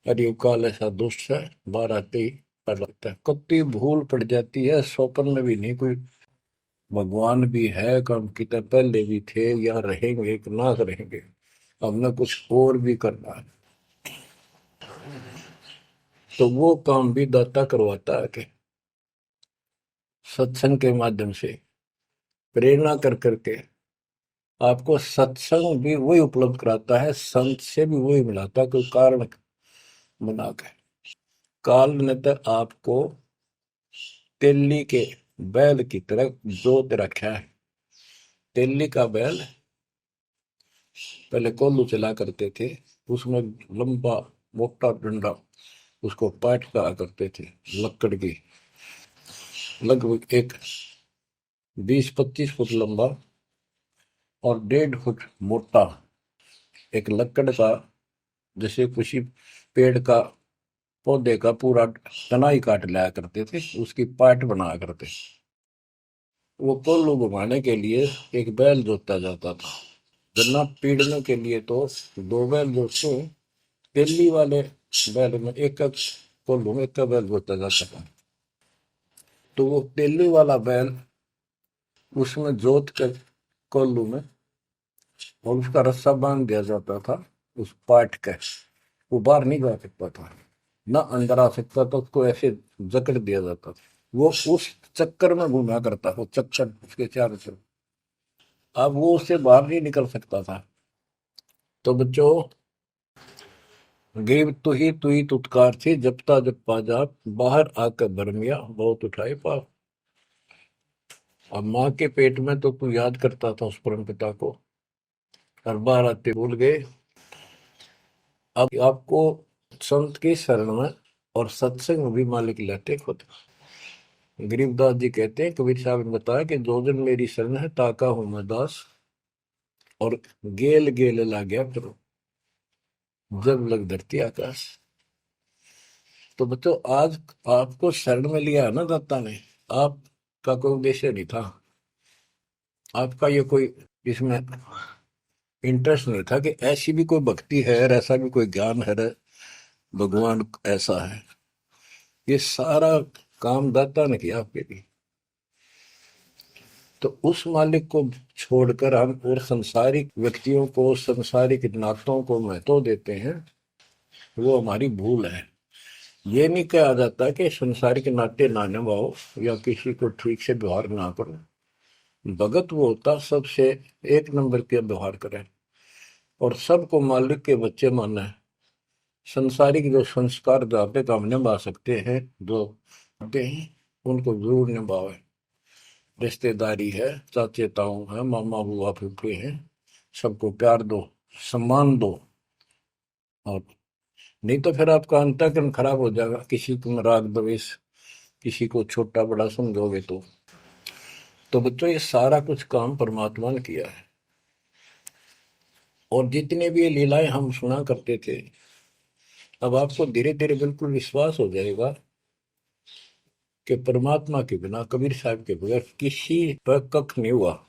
अरे काल ऐसा दुष्ट है, बाहर आते ही पर लगता है कत्ती भूल पड़ जाती है, स्वप्न में भी नहीं कोई भगवान भी है, काम कितने पहले भी थे या रहेंगे कि ना रहेंगे, हमने कुछ और भी करना है। तो वो काम भी दाता करवाता है कि सत्संग के माध्यम से प्रेरणा कर करके आपको सत्संग भी वही उपलब्ध कराता है, संत से भी वही मिलाता है, कोई कारण बना के। काल ने तो आपको तेली के बैल की तरह जोत रखा है। तेली का बैल पहले कोल्लू चला करते थे, उसमें लंबा मोटा डंडा, उसको पाट कहा करते थे, लकड़ की, लगभग एक 20-25 फुट लंबा और 1.5 फुट मोटा एक लकड़ का, जैसे किसी पेड़ का पौधे का पूरा तना ही काट लाया करते थे, उसकी पाट बनाया करते। वो कोल्लू घुमाने के लिए एक बैल जोता जाता था। गन्ना पीड़ने के लिए तो 2 बैल जोतते, तेली वाले बैल में एक कोल्लू में एक बैल जोता जाता था। तो वो तेली वाला बैल उसमें जोत कर कोल्लू में, और उसका रस्सा बांध दिया जाता था उस पाट का। वो बाहर नहीं जा सकता था, ना अंदर आ सकता था, उसको ऐसे जकड़ दिया जाता था। वो उस चक्कर में घूमा करता, वो चक्कर उसके चारों तरफ, अब वो उससे बाहर नहीं निकल सकता था। तो बच्चों, गरीब तू ही तुतकार थी, जपता जपा जाप, बाहर आकर भरमिया बहुत उठाए पाप। अब माँ के पेट में तो तू याद करता था उस परम पिता को, हर बार आते भूल गए। अब आपको संत की शरण में और सत्संग में भी मालिक लेते खुद। गरीबदास जी कहते हैं, कबीर साहब ने बताया कि जो जन मेरी शरण है ताका हूं मैं दास, और गेल गेल ला गया करो जब लग धरती आकाश। तो बच्चों, आज आपको शरण में लिया है ना दाता ने, आपका कोई उद्देश्य नहीं था, आपका ये कोई इसमें इंटरेस्ट नहीं था कि ऐसी भी कोई भक्ति है और ऐसा भी कोई ज्ञान है, भगवान ऐसा है। ये सारा काम दाता ने किया आपके लिए। तो उस मालिक को छोड़कर हम और संसारिक व्यक्तियों को, संसारिक नातों को महत्व देते हैं, वो हमारी भूल है। ये नहीं कहा जाता कि संसारिक नाते ना निभाओ या किसी को ठीक से व्यवहार ना करो। भगत वो होता सबसे एक नंबर के व्यवहार करे और सबको मालिक के बच्चे माने। संसारिक जो संस्कार जहाँ पे काम निभा सकते हैं, जो होते हैं, उनको जरूर निभावे। रिश्तेदारी है, चाचे ताऊ है, मामा बुआ फूफे हैं, सबको प्यार दो, सम्मान दो। और नहीं तो फिर आपका अंतःकरण खराब हो जाएगा, किसी को राग द्वेष, किसी को छोटा बड़ा समझोगे तो बच्चों, ये सारा कुछ काम परमात्मा ने किया है। और जितने भी ये लीलाएं हम सुना करते थे, अब आपको धीरे धीरे बिल्कुल विश्वास हो जाएगा कि परमात्मा के बिना, कबीर साहब के बगैर किसी पर कख नहीं हुआ।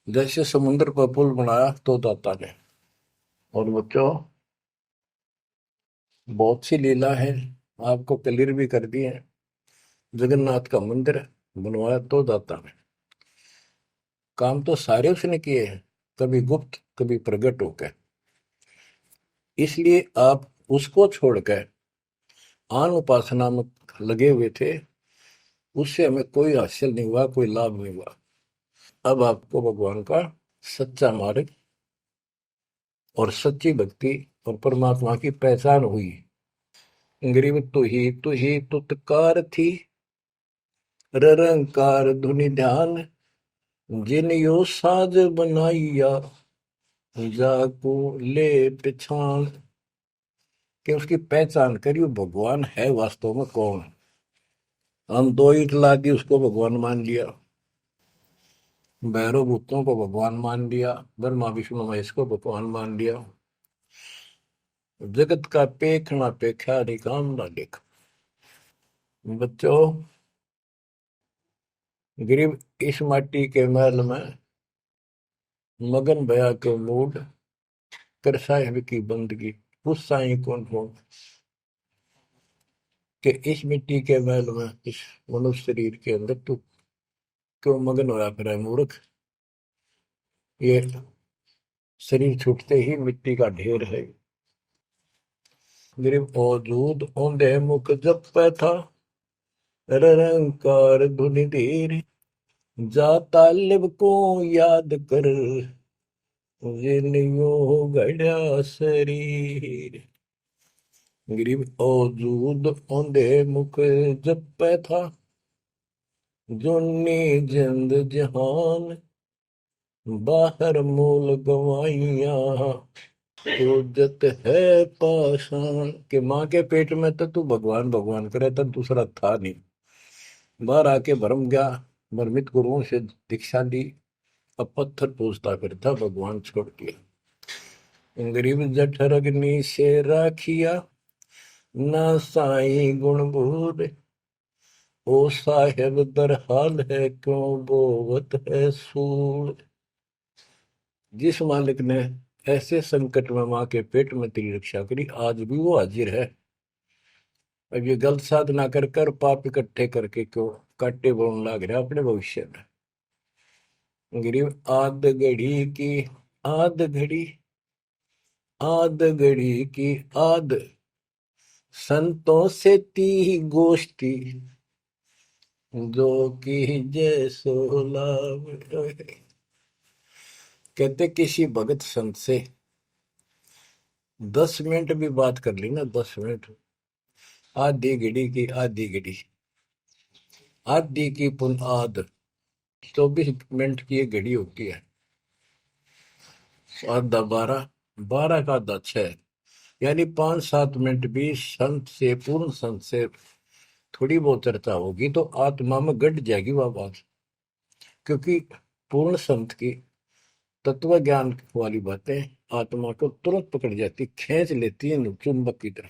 जैसे समुद्र पर पुल बनाया तो दाता ने। और बच्चों, बहुत सी लीला है, आपको क्लियर भी कर दी है। जगन्नाथ का मंदिर बनवाया तो दाता ने। काम तो सारे उसने किए हैं, कभी गुप्त कभी प्रकट होकर। इसलिए आप उसको छोड़कर आन उपासना में लगे हुए थे, उससे हमें कोई हासिल नहीं हुआ, कोई लाभ नहीं हुआ। अब आपको भगवान का सच्चा मार्ग और सच्ची भक्ति और परमात्मा की पहचान हुई। गरीब तू ही तुतकार थी, ररंकार धुनि ध्यान, जिन यो साज बनाइया, जाको ले पहचान। कि उसकी पहचान करी, वो भगवान है वास्तव में कौन। हम दो ईट ला दी, उसको भगवान मान लिया। भैरव भूतों को भगवान मान लिया, ब्रह्मा विष्णु महेश को भगवान मान लिया। जगत का पेखना पेखा निकाम ना देख। बच्चों, गरीब इस माटी के महल में मगन भया के मूड कर साहिब की बंदगी। उस साई कौन कौन कि इस मिट्टी के महल में, इस मनुष्य शरीर के अंदर तू क्यों मगन होया फिर है मूर्ख। ये शरीर छूटते ही मिट्टी का ढेर है। गरीब औजूद औंधे मुख जप था, रंकार धुनि धीर, जा तालिब को याद कर, जिन्यो गढ़ा शरीर। गरीब औजूद औंधे मुख जप था, जोनी जिंद जहान, बाहर मूल गवाइया, उजत है पाषाण। के माँ के पेट में तो तू भगवान भगवान करे, तब दूसरा था नहीं। बाहर आके भरम गया, भ्रमित गुरुओं से दीक्षा ली, अब पत्थर पूजता फिरता, भगवान छोड़ दिया। गरीब जठर अग्नि से राखिया, ना साई गुण बूढ़, ओ साहेब दर हाल है क्यों बोवत है सूर। जिस मालिक ने ऐसे संकट में माँ के पेट में तेरी रक्षा करी, आज भी वो हाजिर है। अब ये गलत साधना कर कर पाप इकट्ठे करके क्यों काटे बोलने लग रहा अपने भविष्य में। गरीब आद घड़ी आद घड़ी की आद, संतों से ती गोष्ठी, जो की जय सो लाभ। कहते किसी भगत संत से 10 मिनट भी बात कर ली ना, 10 मिनट, आधी घड़ी की आधी घड़ी, आधी की पुन आध, 24 मिनट की एक घड़ी होती है। आधा 12, 12 का आधा 6, यानी 5-7 मिनट भी संत से, पूर्ण संत से थोड़ी बहुत चर्चा होगी तो आत्मा में गट जाएगी वह बात। क्योंकि पूर्ण संत की तत्व ज्ञान वाली बातें आत्मा को तुरंत पकड़ जाती, खींच लेती है चुंबक की तरह।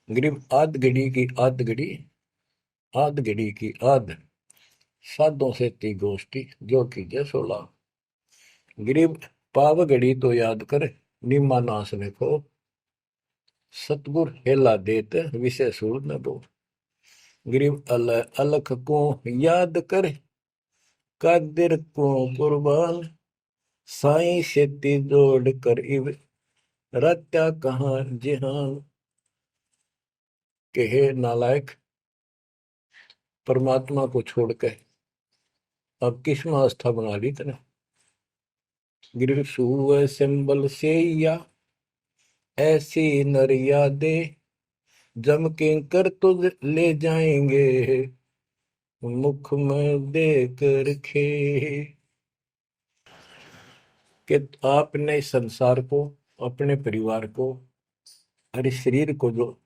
गरीब आध घड़ी की आध घड़ी, आध घड़ी की आध, साधों से ती गोष्ठी, जो की जय सोला। गरीब पाव घड़ी तो याद कर, निम्मा नाश ने को, सतगुर हेला देत विषय सूर न दो। गरीब अलख को याद कर, कादिर को कुर्बान, साई सेती जोड़ कर इव, रत्या कहाँ जिहान। के हे नालायक, परमात्मा को छोड़कर अब किस में आस्था बना ली तने। गिर सुअ सिंबल से या ऐसी नरिया दे, जम के कर तुझ ले जाएंगे, मुख में देकर खे। कि आपने संसार को, अपने परिवार को, अरे शरीर को जो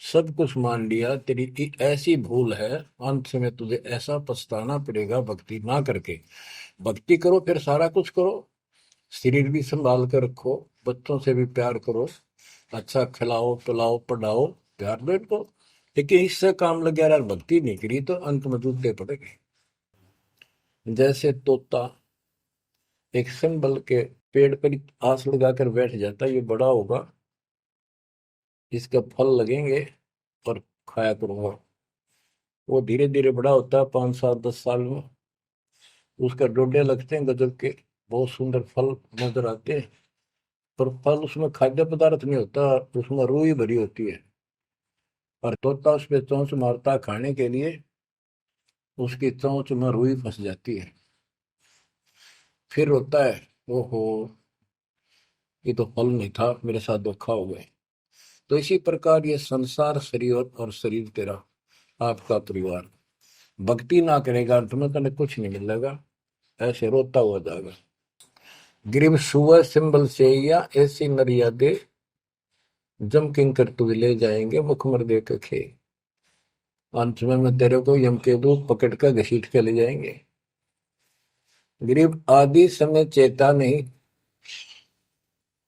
सब कुछ मान लिया, तेरी ऐसी भूल है, अंत में तुझे ऐसा पछताना पड़ेगा भक्ति ना करके। भक्ति करो फिर सारा कुछ करो, शरीर भी संभाल कर रखो, बच्चों से भी प्यार करो, अच्छा खिलाओ पिलाओ पढ़ाओ, प्यार दो इनको। लेकिन इससे काम लग गया यार, भक्ति नहीं करी तो अंत में जूते पड़ेंगे। जैसे तोता एक संभल के पेड़ पर ही आस लगाकर बैठ जाता है, ये बड़ा होगा, इसके फल लगेंगे और खाया करूंगा। वो धीरे धीरे बड़ा होता है, 5 साल 10 साल में उसका डोडे लगते हैं गजब के, बहुत सुंदर फल नजर आते हैं। पर फल उसमें खाद्य पदार्थ नहीं होता, उसमें रूह ही भरी होती है। और तोता उस पे चोंच मारता है खाने के लिए, उसकी चोंच में रूह ही फंस जाती है। फिर होता है, ओहो ये तो फल नहीं था, मेरे साथ धोखा हो गए। तो इसी प्रकार ये संसार शरीर और शरीर तेरा आपका परिवार, भक्ति ना करेगा तुम्हें कने कुछ नहीं मिलेगा, ऐसे रोता हुआ जाएगा। गिरिव सुअ सिंबल से या ऐसी मर्यादे, जम किंकर तुझ ले जाएंगे मुखमर दे के खे। अंत में तेरे को यम के दूत पकड़ कर घसीट के ले जाएंगे। गिरिव आदि समय चेता नहीं,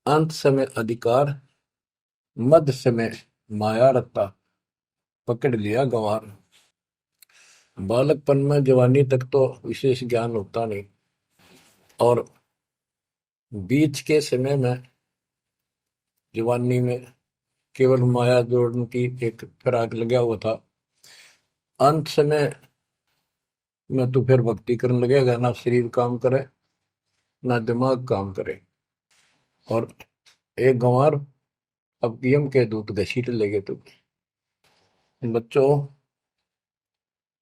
अंत समय अधिकार, मध्य समय माया रत्ता, पकड़ लिया गंवार। बालकपन में जवानी तक तो विशेष ज्ञान होता नहीं, और बीच के समय में जवानी में केवल माया जोड़ने की एक फिराक लगा हुआ था। अंत समय में तो फिर भक्ति करने लगेगा, ना शरीर काम करे ना दिमाग काम करे। और एक गंवार अब यम के दूत घसीट लेंगे। तो बच्चों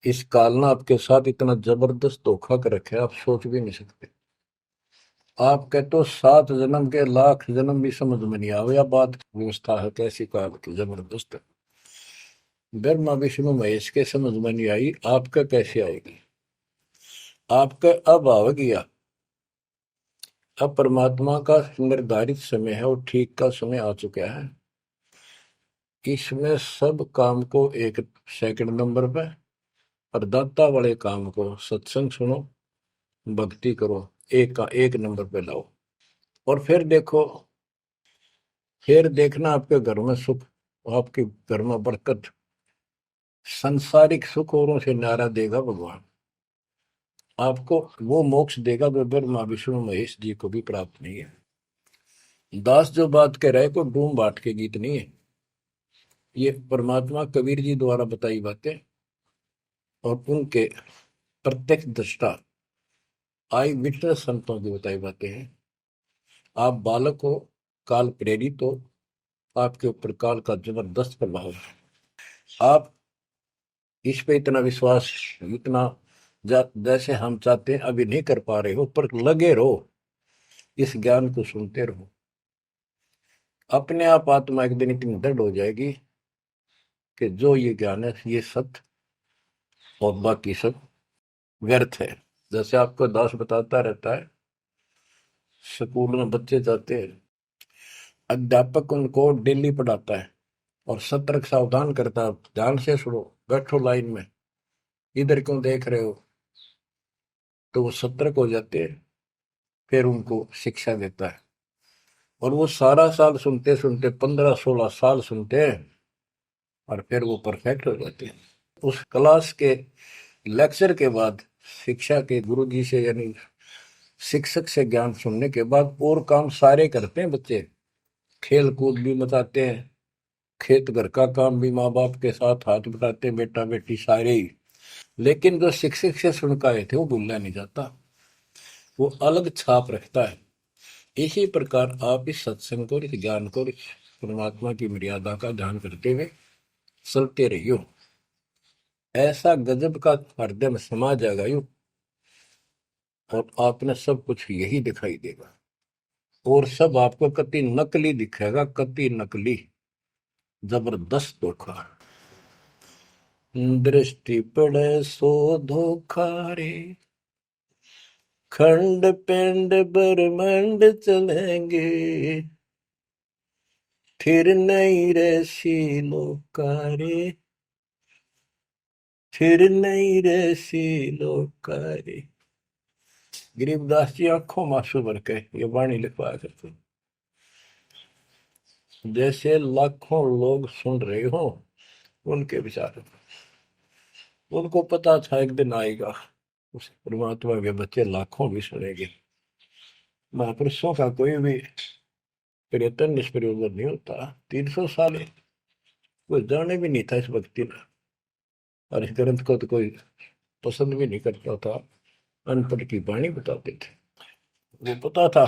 इस काल ने आपके साथ इतना जबरदस्त धोखा कर रखा है, आप सोच भी नहीं सकते। आपके तो 7 जन्म के लाख जन्म भी समझ में नहीं आवे, या बात व्यवस्था है कैसी काल की जबरदस्त है। ब्रह्मा विष्णु महेश के समझ में नहीं आई, आपका कैसे आएगी। आपका अब आ गया, अब परमात्मा का निर्धारित समय है और ठीक का समय आ चुका है। इसमें सब काम को एक सेकंड नंबर पे, और दाता वाले काम को सत्संग सुनो भक्ति करो, एक का एक नंबर पे लाओ। और फिर देखो, फिर देखना आपके घर में सुख, आपके घर में बरकत, संसारिक सुख औरों से न्यारा देगा भगवान। आपको वो मोक्ष देगा जो ब्रह्मा विष्णु महेश जी को भी प्राप्त नहीं है। दास जो बात कह रहे को डूम बाट के गीत नहीं है, ये परमात्मा कबीर जी द्वारा बताई बातें और उनके प्रत्यक्ष दृष्टा आई विटनेस संतों की बताई बातें हैं। आप बालक हो, काल प्रेरित हो, आपके ऊपर काल का जबरदस्त प्रभाव है। आप इस पे इतना विश्वास, इतना जैसे हम चाहते हैं अभी नहीं कर पा रहे हो, पर लगे रहो, इस ज्ञान को सुनते रहो। अपने आप आत्मा एक दिन इतनी दृढ़ हो जाएगी कि जो ये ज्ञान है ये सत्य और बाकी सब व्यर्थ है। जैसे आपको दास बताता रहता है, स्कूल में बच्चे जाते हैं, अध्यापक उनको डेली पढ़ाता है और सतर्क सावधान करता है, ध्यान से सुनो, बैठो लाइन में, इधर क्यों देख रहे हो। तो वो सतर्क हो जाते हैं, फिर उनको शिक्षा देता है। और वो सारा साल सुनते सुनते 15 16 साल सुनते हैं, और फिर वो परफेक्ट हो जाते हैं। उस क्लास के लेक्चर के बाद, शिक्षा के गुरु जी से यानी शिक्षक से ज्ञान सुनने के बाद और काम सारे करते हैं बच्चे, खेल कूद भी मचाते हैं, खेत घर का काम भी माँ बाप के साथ हाथ बटाते हैं, बेटा बेटी सारे ही। लेकिन जो शिक्षक से सुन के आए थे वो भूलना नहीं जाता, वो अलग छाप रखता है। इसी प्रकार आप इस सत्संग को, इस ज्ञान को, इस परमात्मा की मर्यादा का ध्यान करते हुए चलते रहियो। ऐसा गजब का हृदय में समा जाएगा यू, और आपने सब कुछ यही दिखाई देगा, और सब आपको कति नकली दिखेगा, कति नकली, जबरदस्त धोखा। दृष्टि पड़े सो धोखा रे, खंड पिंड ब्रह्मांड चलेंगे, फिर नहीं रसी लोकारे, फिर नहीं रसी लोकारे। गरीबदास जी आंखों मासू भर के ये वाणी लिखवाया करते। जैसे लाखों लोग सुन रहे हो उनके विचार। उनको पता था एक दिन आएगा उस परमात्मा के बच्चे लाखों भी सुनेंगे। महापुरुषों का कोई भी कीर्तन निष्प्रयोजन नहीं होता। 300 साल कोई जाने भी नहीं था इस भक्ति में, और इस ग्रंथ को तो कोई पसंद भी नहीं करता था। अनपढ़ की वाणी बताते थे। वो पता था,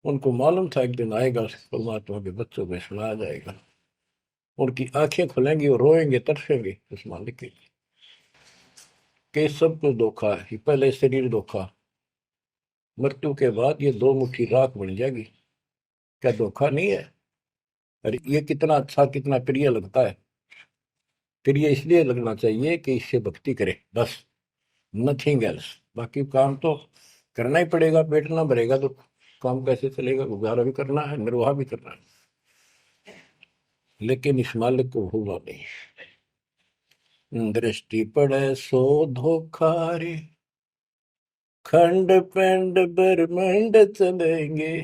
उनको मालूम था एक दिन आएगा परमात्मा के बच्चों को सुनाया जाएगा। उनकी आंखें खुलेंगी और रोएंगे तरसेंगे उस मालिक के लिए कि सब कुछ धोखा है। पहले शरीर धोखा, मृत्यु के बाद ये दो मुट्ठी राख बन जाएगी। क्या धोखा नहीं है? अरे ये कितना अच्छा कितना प्रिय लगता है। प्रिय इसलिए लगना चाहिए कि इससे भक्ति करे, बस, नथिंग एल्स। बाकी काम तो करना ही पड़ेगा, पेट ना भरेगा तो काम कैसे चलेगा? गुजारा भी करना है, निर्वाह भी करना है, लेकिन इस मालिक को भूलना नहीं। दृष्टि पड़े सो धोखा रे, खंड पिंड ब्रह्मंड चलेंगे,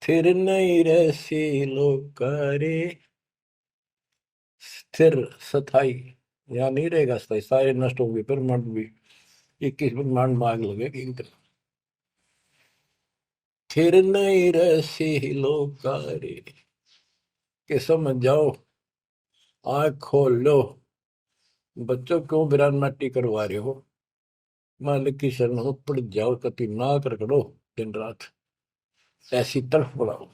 फिर नहीं रहसी लोकारे। स्थिर स्थाई यहाँ नहीं रहेगा, स्थाई सारे नष्ट होंगे। ब्रह्मांड भी 21 ब्रह्मांड में आग लगेगी। फिर नहीं रहसी लोकारे के समझ जाओ, आँख खोल लो। बच्चों क्यों बिरान माटी करवा रहे हो? मालिक की शरण हो, पड़ जाओ, कति नाक रगड़ो दिन रात, ऐसी तरफ बढ़ाओ।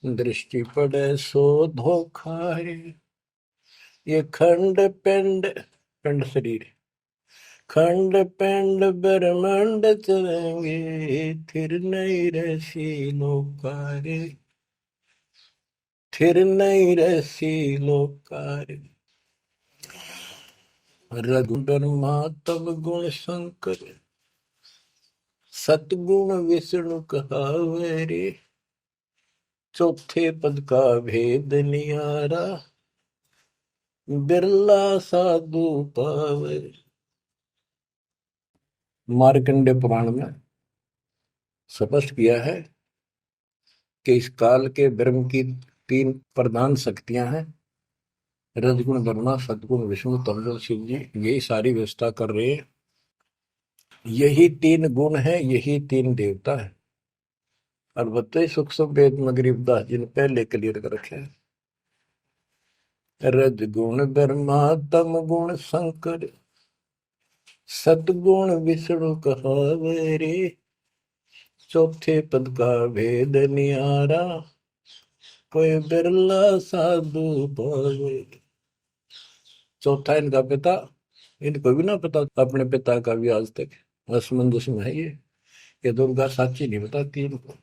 दृष्टि पड़े सो धोखा रे, ये खंड पिंड, पिंड शरीर, खंड पिंड ब्रह्मांड चलेंगे, फिर नहीं रहसी लोकारे, फिर नहीं रहसी लोकारे। रघुबरमा तब गुण शंकर, सतगुण विष्णु कहावे रे, चौथे पद का भेद निहारा, बिरला साधु पावे। मार्कंडे पुराण में स्पष्ट किया है कि इस काल के ब्रह्म की 3 प्रधान शक्तियां हैं, रजगुण ब्रह्मा, सदगुण विष्णु, तमगुण शिव जी। यही सारी व्यवस्था कर रहे हैं। यही 3 गुण है, यही 3 देवता है। और बताइए सूक्ष्म वेद में गरीबदास जी ने पहले क्लियर कर रखे हैं। रजगुण ब्रह्मा तम गुण शंकर, सतगुण विष्णु कहावे रे, चौथे पद का भेद निहारा, कोई बिरला साधु पावे। चौथा इनका पिता, इनको भी ना पता अपने पिता का भी आज तक असमंजस में है। ये दुर्गा साची नहीं बताती इनको,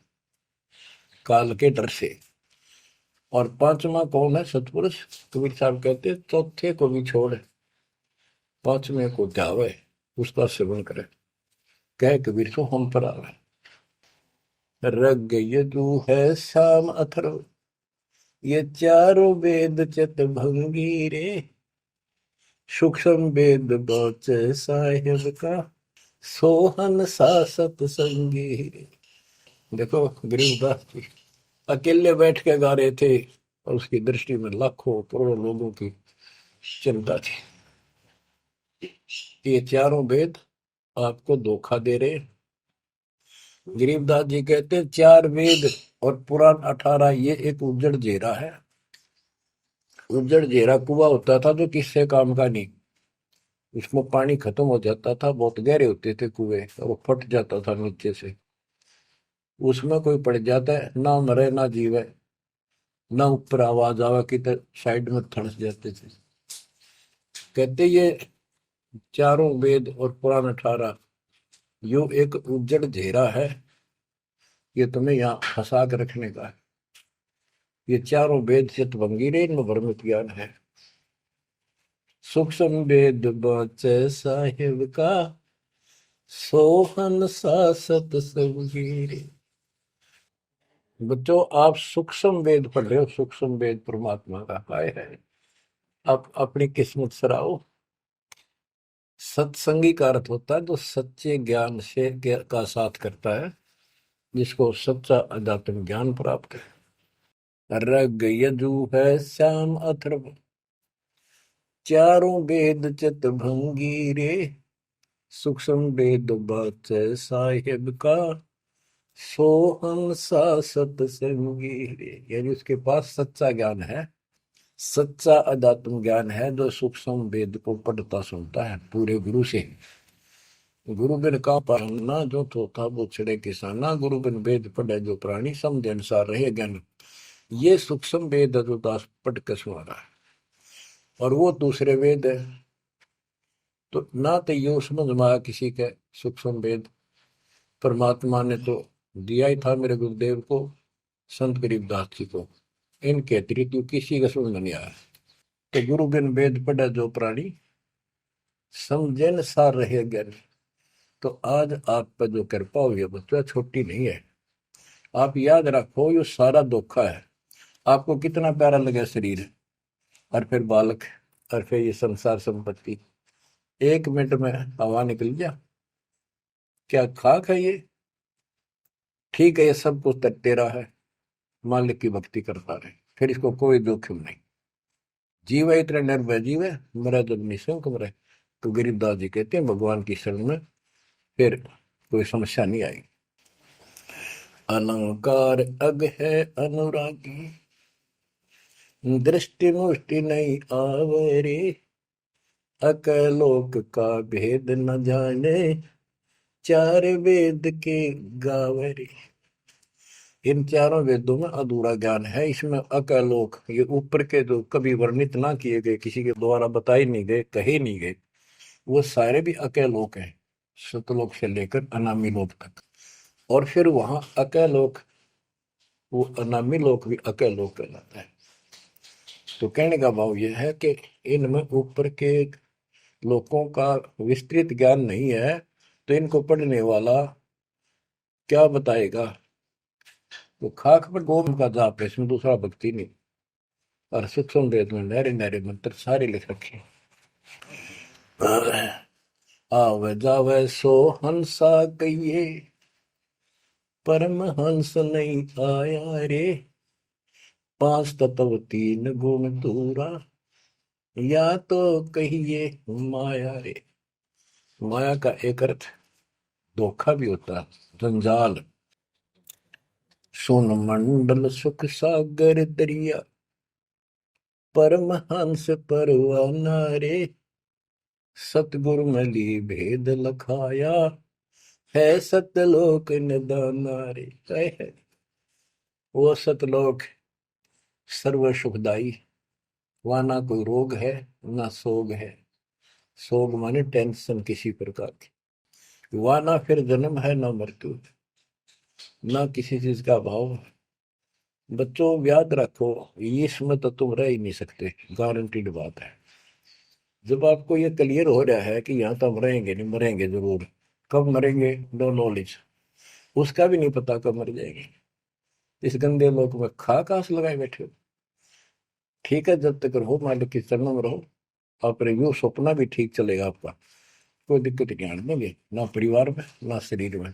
काल के डर से। और 5वां कौन है? सतपुरुष। कबीर साहब कहते चौथे को भी छोड़, 5वें को ध्यावे, उसका सेवन करे, कह कबीर सो हम पर आवे। रग यजु है शाम अथर्व, ये चारों वेद चित भंगी रे, सूक्ष्म वेद बौच साहिब का, सोहन सासत संगी रे। देखो गरीबदास जी अकेले बैठ के गा रहे थे, और उसकी दृष्टि में लाखों करोड़ों लोगों की चिंता थी। ये चारों वेद आपको धोखा दे रहे। गरीबदास जी कहते 4 वेद और पुराण 18, ये एक उज्जड़ जेरा है। उज्जड़ जेरा कुआं होता था जो किससे काम का नहीं। इसमें पानी खत्म हो जाता था, बहुत गहरे होते थे कुएं, और वो फट जाता था नीचे से। उसमें कोई पड़ जाता है, ना मरे ना जीवे, ना ऊपर आवाज आवा की साइड में थड़स जाते थे। कहते ये चारों वेद और पुराण 18 यो एक उज्जड़ घेरा है, ये तुम्हें यहाँ फंसा कर रखने का है। ये चारों वेद चितभंगी रे, इनमें भ्रमित ज्ञान है। सूक्ष्म वेद बचे साहिब का, सोहन सासत सबगीरे। बच्चों आप सूक्ष्म वेद पढ़ रहे हो, सूक्ष्म वेद परमात्मा का काय है। आप अपनी किस्मत सराओ। सत्संगी का अर्थ होता है जो सच्चे ज्ञान से का साथ करता है, जिसको सच्चा अध्यात्म ज्ञान प्राप्त है। रग यजु है श्याम अथर्व, चारों वेद चित भंगी रे, सूक्ष्म वेद बाच साहिब का, सोहम सा सतसंगी रे। यानी उसके पास सच्चा ज्ञान है, सच्चा अध्यात्म ज्ञान है, जो सूक्ष्म वेद को पढ़ता सुनता है पूरे गुरु से। गुरु बिन का पाना जो थोथा वो छड़े किसाना, गुरु बिन वेद पढ़े जो प्राणी, समझ अनुसार रहे ज्ञान। ये सूक्ष्म वेद जो दास पढ़ के सुना रहा है, और वो दूसरे वेद है। तो ना तो ये समझ में आया किसी के सूक्ष्म वेद, परमात्मा ने तो दिया ही था मेरे गुरुदेव को, संत गरीबदास जी को, इनके अतिरिक्त किसी का समझ में नहीं आया। तो गुरु बिन वेद पढ़े जो प्राणी, समझे न सार रहे ज्ञान। तो आज आप पर जो कृपा हुई है बच्चा, छोटी नहीं है। आप याद रखो, ये सारा धोखा है। आपको कितना प्यारा लगा शरीर, और फिर बालक, और फिर ये संसार संपत्ति, 1 मिनट में हवा निकल गया। क्या खाक है ये? ठीक है, ये सब कुछ तेरा है, मालिक की भक्ति करता रहे, फिर इसको कोई जोखिम नहीं। जीव है इतना निर्भय जीव है, मरा जब निशंक मरे। तो गरीबदास जी कहते हैं भगवान की शरण में फिर कोई समस्या नहीं आएगी। अलंकार अग है अनुरागी, दृष्टि मुष्टि नहीं आवरे, अकलोक का भेद न जाने, चार वेद के गावरे। इन चारों वेदों में अधूरा ज्ञान है, इसमें अकलोक, ये ऊपर के जो कभी वर्णित ना किए गए, किसी के द्वारा बताए नहीं गए, कहे नहीं गए, वो सारे भी अकलोक हैं, सतलोक से लेकर अनामी लोक तक। और फिर वहां अकलोक, वो अनामी लोक भी अकलोक कहलाता है। तो कहने का भाव यह है कि इनमें ऊपर के लोगों का विस्तृत ज्ञान नहीं है, तो इनको पढ़ने वाला क्या बताएगा? तो खाक पर गोम का जाप है, इसमें दूसरा भक्ति नहीं। और सूक्ष्म वेद में नहरे नहरे मंत्र सारे लिख रखे हैं। आवे जावे सो हंसा कहिए, परम हंस नहीं आया रे, 5 तत्व 3 गुण दूरा, या तो कहिए माया रे। माया का एक अर्थ धोखा भी होता है, जंजाल। सुन मंडल सुख सागर दरिया, परमहंस परवाना रे, सतगुरु मली भेद लखाया, है सतलोक निदाना रे। है वो सतलोक सर्व सुखदाई, वहां ना कोई रोग है ना सोग है। सोग माने टेंशन किसी प्रकार की, वहां ना फिर जन्म है ना मृत्यु, ना किसी चीज का अभाव। बच्चों याद रखो, इसमें तो तुम रह ही नहीं सकते, गारंटीड बात है। जब आपको ये क्लियर हो रहा है कि यहाँ तो हम रहेंगे नहीं, मरेंगे जरूर, कब मरेंगे नो नॉलेज, उसका भी नहीं पता कब मर जाएंगे, इस गंदे लोक में खा कास लगाए बैठे हो। ठीक है, जब तक रहो मालिक की चरणों में रहो, और यू सपना भी ठीक चलेगा आपका, कोई दिक्कत नहीं आने देंगे, ना परिवार में ना शरीर में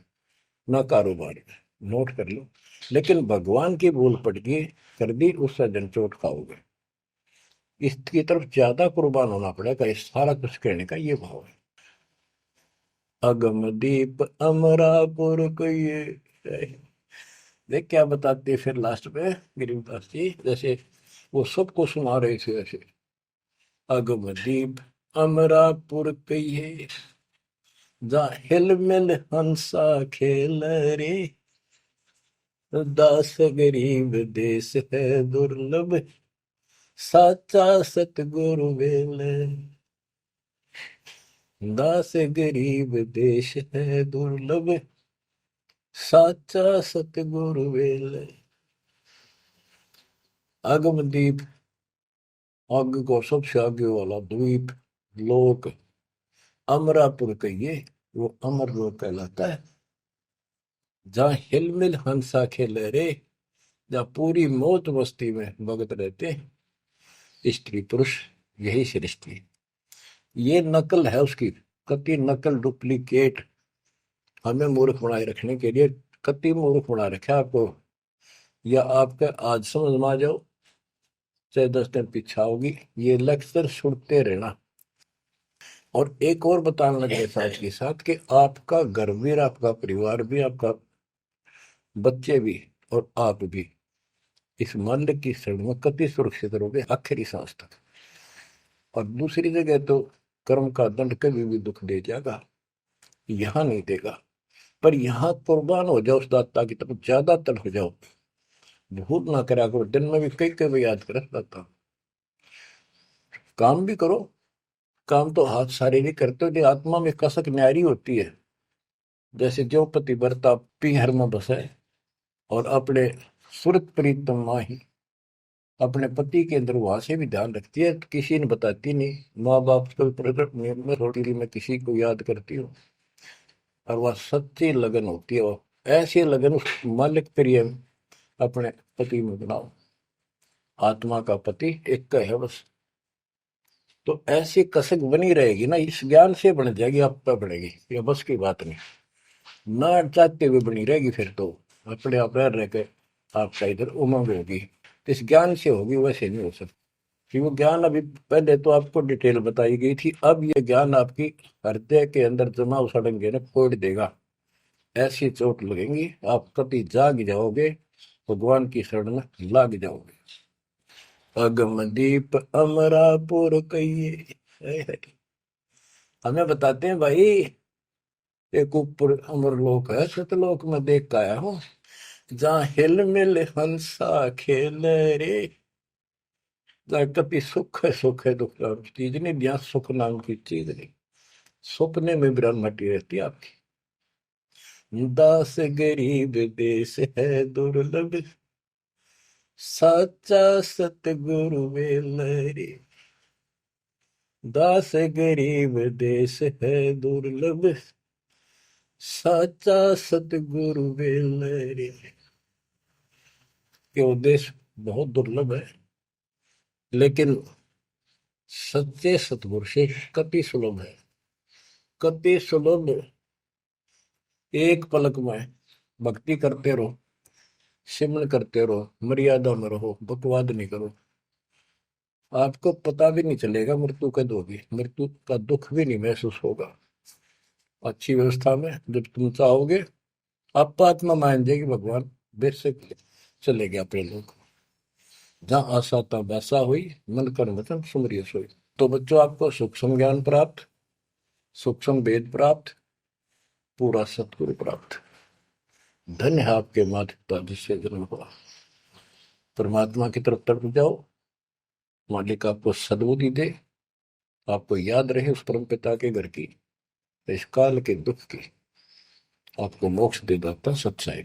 ना कारोबार में। नोट कर लो। लेकिन भगवान की भूल पड़ गई, कर दी, उससे जन चोट खाओगे। इसकी तरफ ज्यादा कुर्बान होना पड़ेगा, इस सारा कुछ कहने का ये भाव है। अगम दीप अमरापुर को ये देख क्या बताते फिर लास्ट में गिरिदास जी, जैसे वो सबको सुना रहे थे ऐसे। अगम दीप अमरापुर कहिए, जा हिल मिल हंसा खेल रे, दास गरीब देश है दुर्लभ, साचा सतगुरु वेल। दास गरीब देश है दुर्लभ, साचा सतगुरु वेल। अगमदीप, आग को सबसे आगे वाला द्वीप, लोक, अमरापुर कहिए, वो अमर लोक कहलाता है। जहाँ हिलमिल हंसा खेले रे, जहाँ पूरी मौत मस्ती में भगत रहते हैं, स्त्री पुरुष यही सृष्टि। ये नकल है उसकी, कति नकल डुप्लीकेट हमें मूर्ख बनाए रखने के लिए कति मूर्ख बना रखा आपको, या आपके आज समझ में आ जाओ चाहे 10 दिन पीछा होगी, ये लेक्चर सुनते रहना। और एक और बताने लगे साथ के साथ कि आपका घर भी, आपका परिवार भी, आपका बच्चे भी और आप भी इस माल्य की शरण में कति सुरक्षित रहोगे आखिरी सांस तक। और दूसरी जगह तो कर्म का दंड कभी भी दुख दे जाएगा, यहां नहीं देगा, पर यहां कुर्बान हो जाओ उस दाता की तरफ, ज्यादा तल हो जाओ, भूल ना करा करो। दिन में भी कई कई याद कर दाता। काम भी करो, काम तो हाथ शारीरिक करते हो, लेकिन आत्मा में कसक न्यारी होती है। जैसे जो पतिव्रता पीहर में बसे और अपने सुरत प्रीतम माही अपने पति के अंदर वहां से भी ध्यान रखती है, किसी ने बताती नहीं। माँ बाप को प्रकट में थोड़ी मैं किसी को याद करती हूँ, और वह सच्ची लगन होती है। वो ऐसी लगन उस मालिक प्रिय अपने पति में बनाओ। आत्मा का पति एक का है बस। तो ऐसी कसक बनी रहेगी ना, इस ज्ञान से बन जाएगी, आप पे बढ़ेगी, ये बस की बात नहीं। ना चाहते हुए बनी रहेगी, फिर तो अपने आप रह के आपका इधर उमंग होगी। इस ज्ञान से होगी, वैसे नहीं हो सकती। कि वो ज्ञान अभी पहले तो आपको डिटेल बताई गई थी, अब ये ज्ञान आपकी हृदय के अंदर जमा उछाड़ेंगे ना, फोड़ देगा। ऐसी चोट लगेंगी, आप कभी जाग जाओगे, भगवान की शरण में लाग जाओगे। अगम दीप अमरापुर कहिए, हमें बताते हैं भाई, एक ऊपर अमरलोक है, सतलोक में देख के आया हूँ, जहाँ हिल मिल हंसा खेल रे। कभी सुख है दुख नाम की चीज नहीं, यहाँ सुख नाम की चीज नहीं। सपने में ब्रह्मटी रहती है आपकी। दास गरीब देश है दुर्लभ, साचा सतगुरु मिल रे। दास गरीब देश है दुर्लभ, साचा सतगुरु मिल रे। ये देश बहुत दुर्लभ है, लेकिन सच्चे सतगुरु से कति सुलभ है, कति सुलभ। एक पलक में भक्ति करते रहो, सिमरन करते रहो, मर्यादा में रहो, बकवाद नहीं करो, आपको पता भी नहीं चलेगा मृत्यु कब होगी, मृत्यु का दुख भी नहीं महसूस होगा। अच्छी व्यवस्था में जब तुम चाहोगे, आप आत्मा मान जाएगी, भगवान बेशक चले गया अपने लोग। जहाँ आशा था वैसा हुई, मन कर वचन सुमरिय सोई। तो बच्चों, आपको सूक्ष्म ज्ञान प्राप्त, सूक्ष्म वेद प्राप्त, पूरा सतगुरु प्राप्त। धन्य है आपके माता पिता जिससे जन्म हुआ। परमात्मा की तरफ तड़प जाओ, मालिक आपको सद्बुद्धि दे, आपको याद रहे उस परम पिता के घर की, इस काल के दुख की, आपको मोक्ष दे दाता सच्चाई।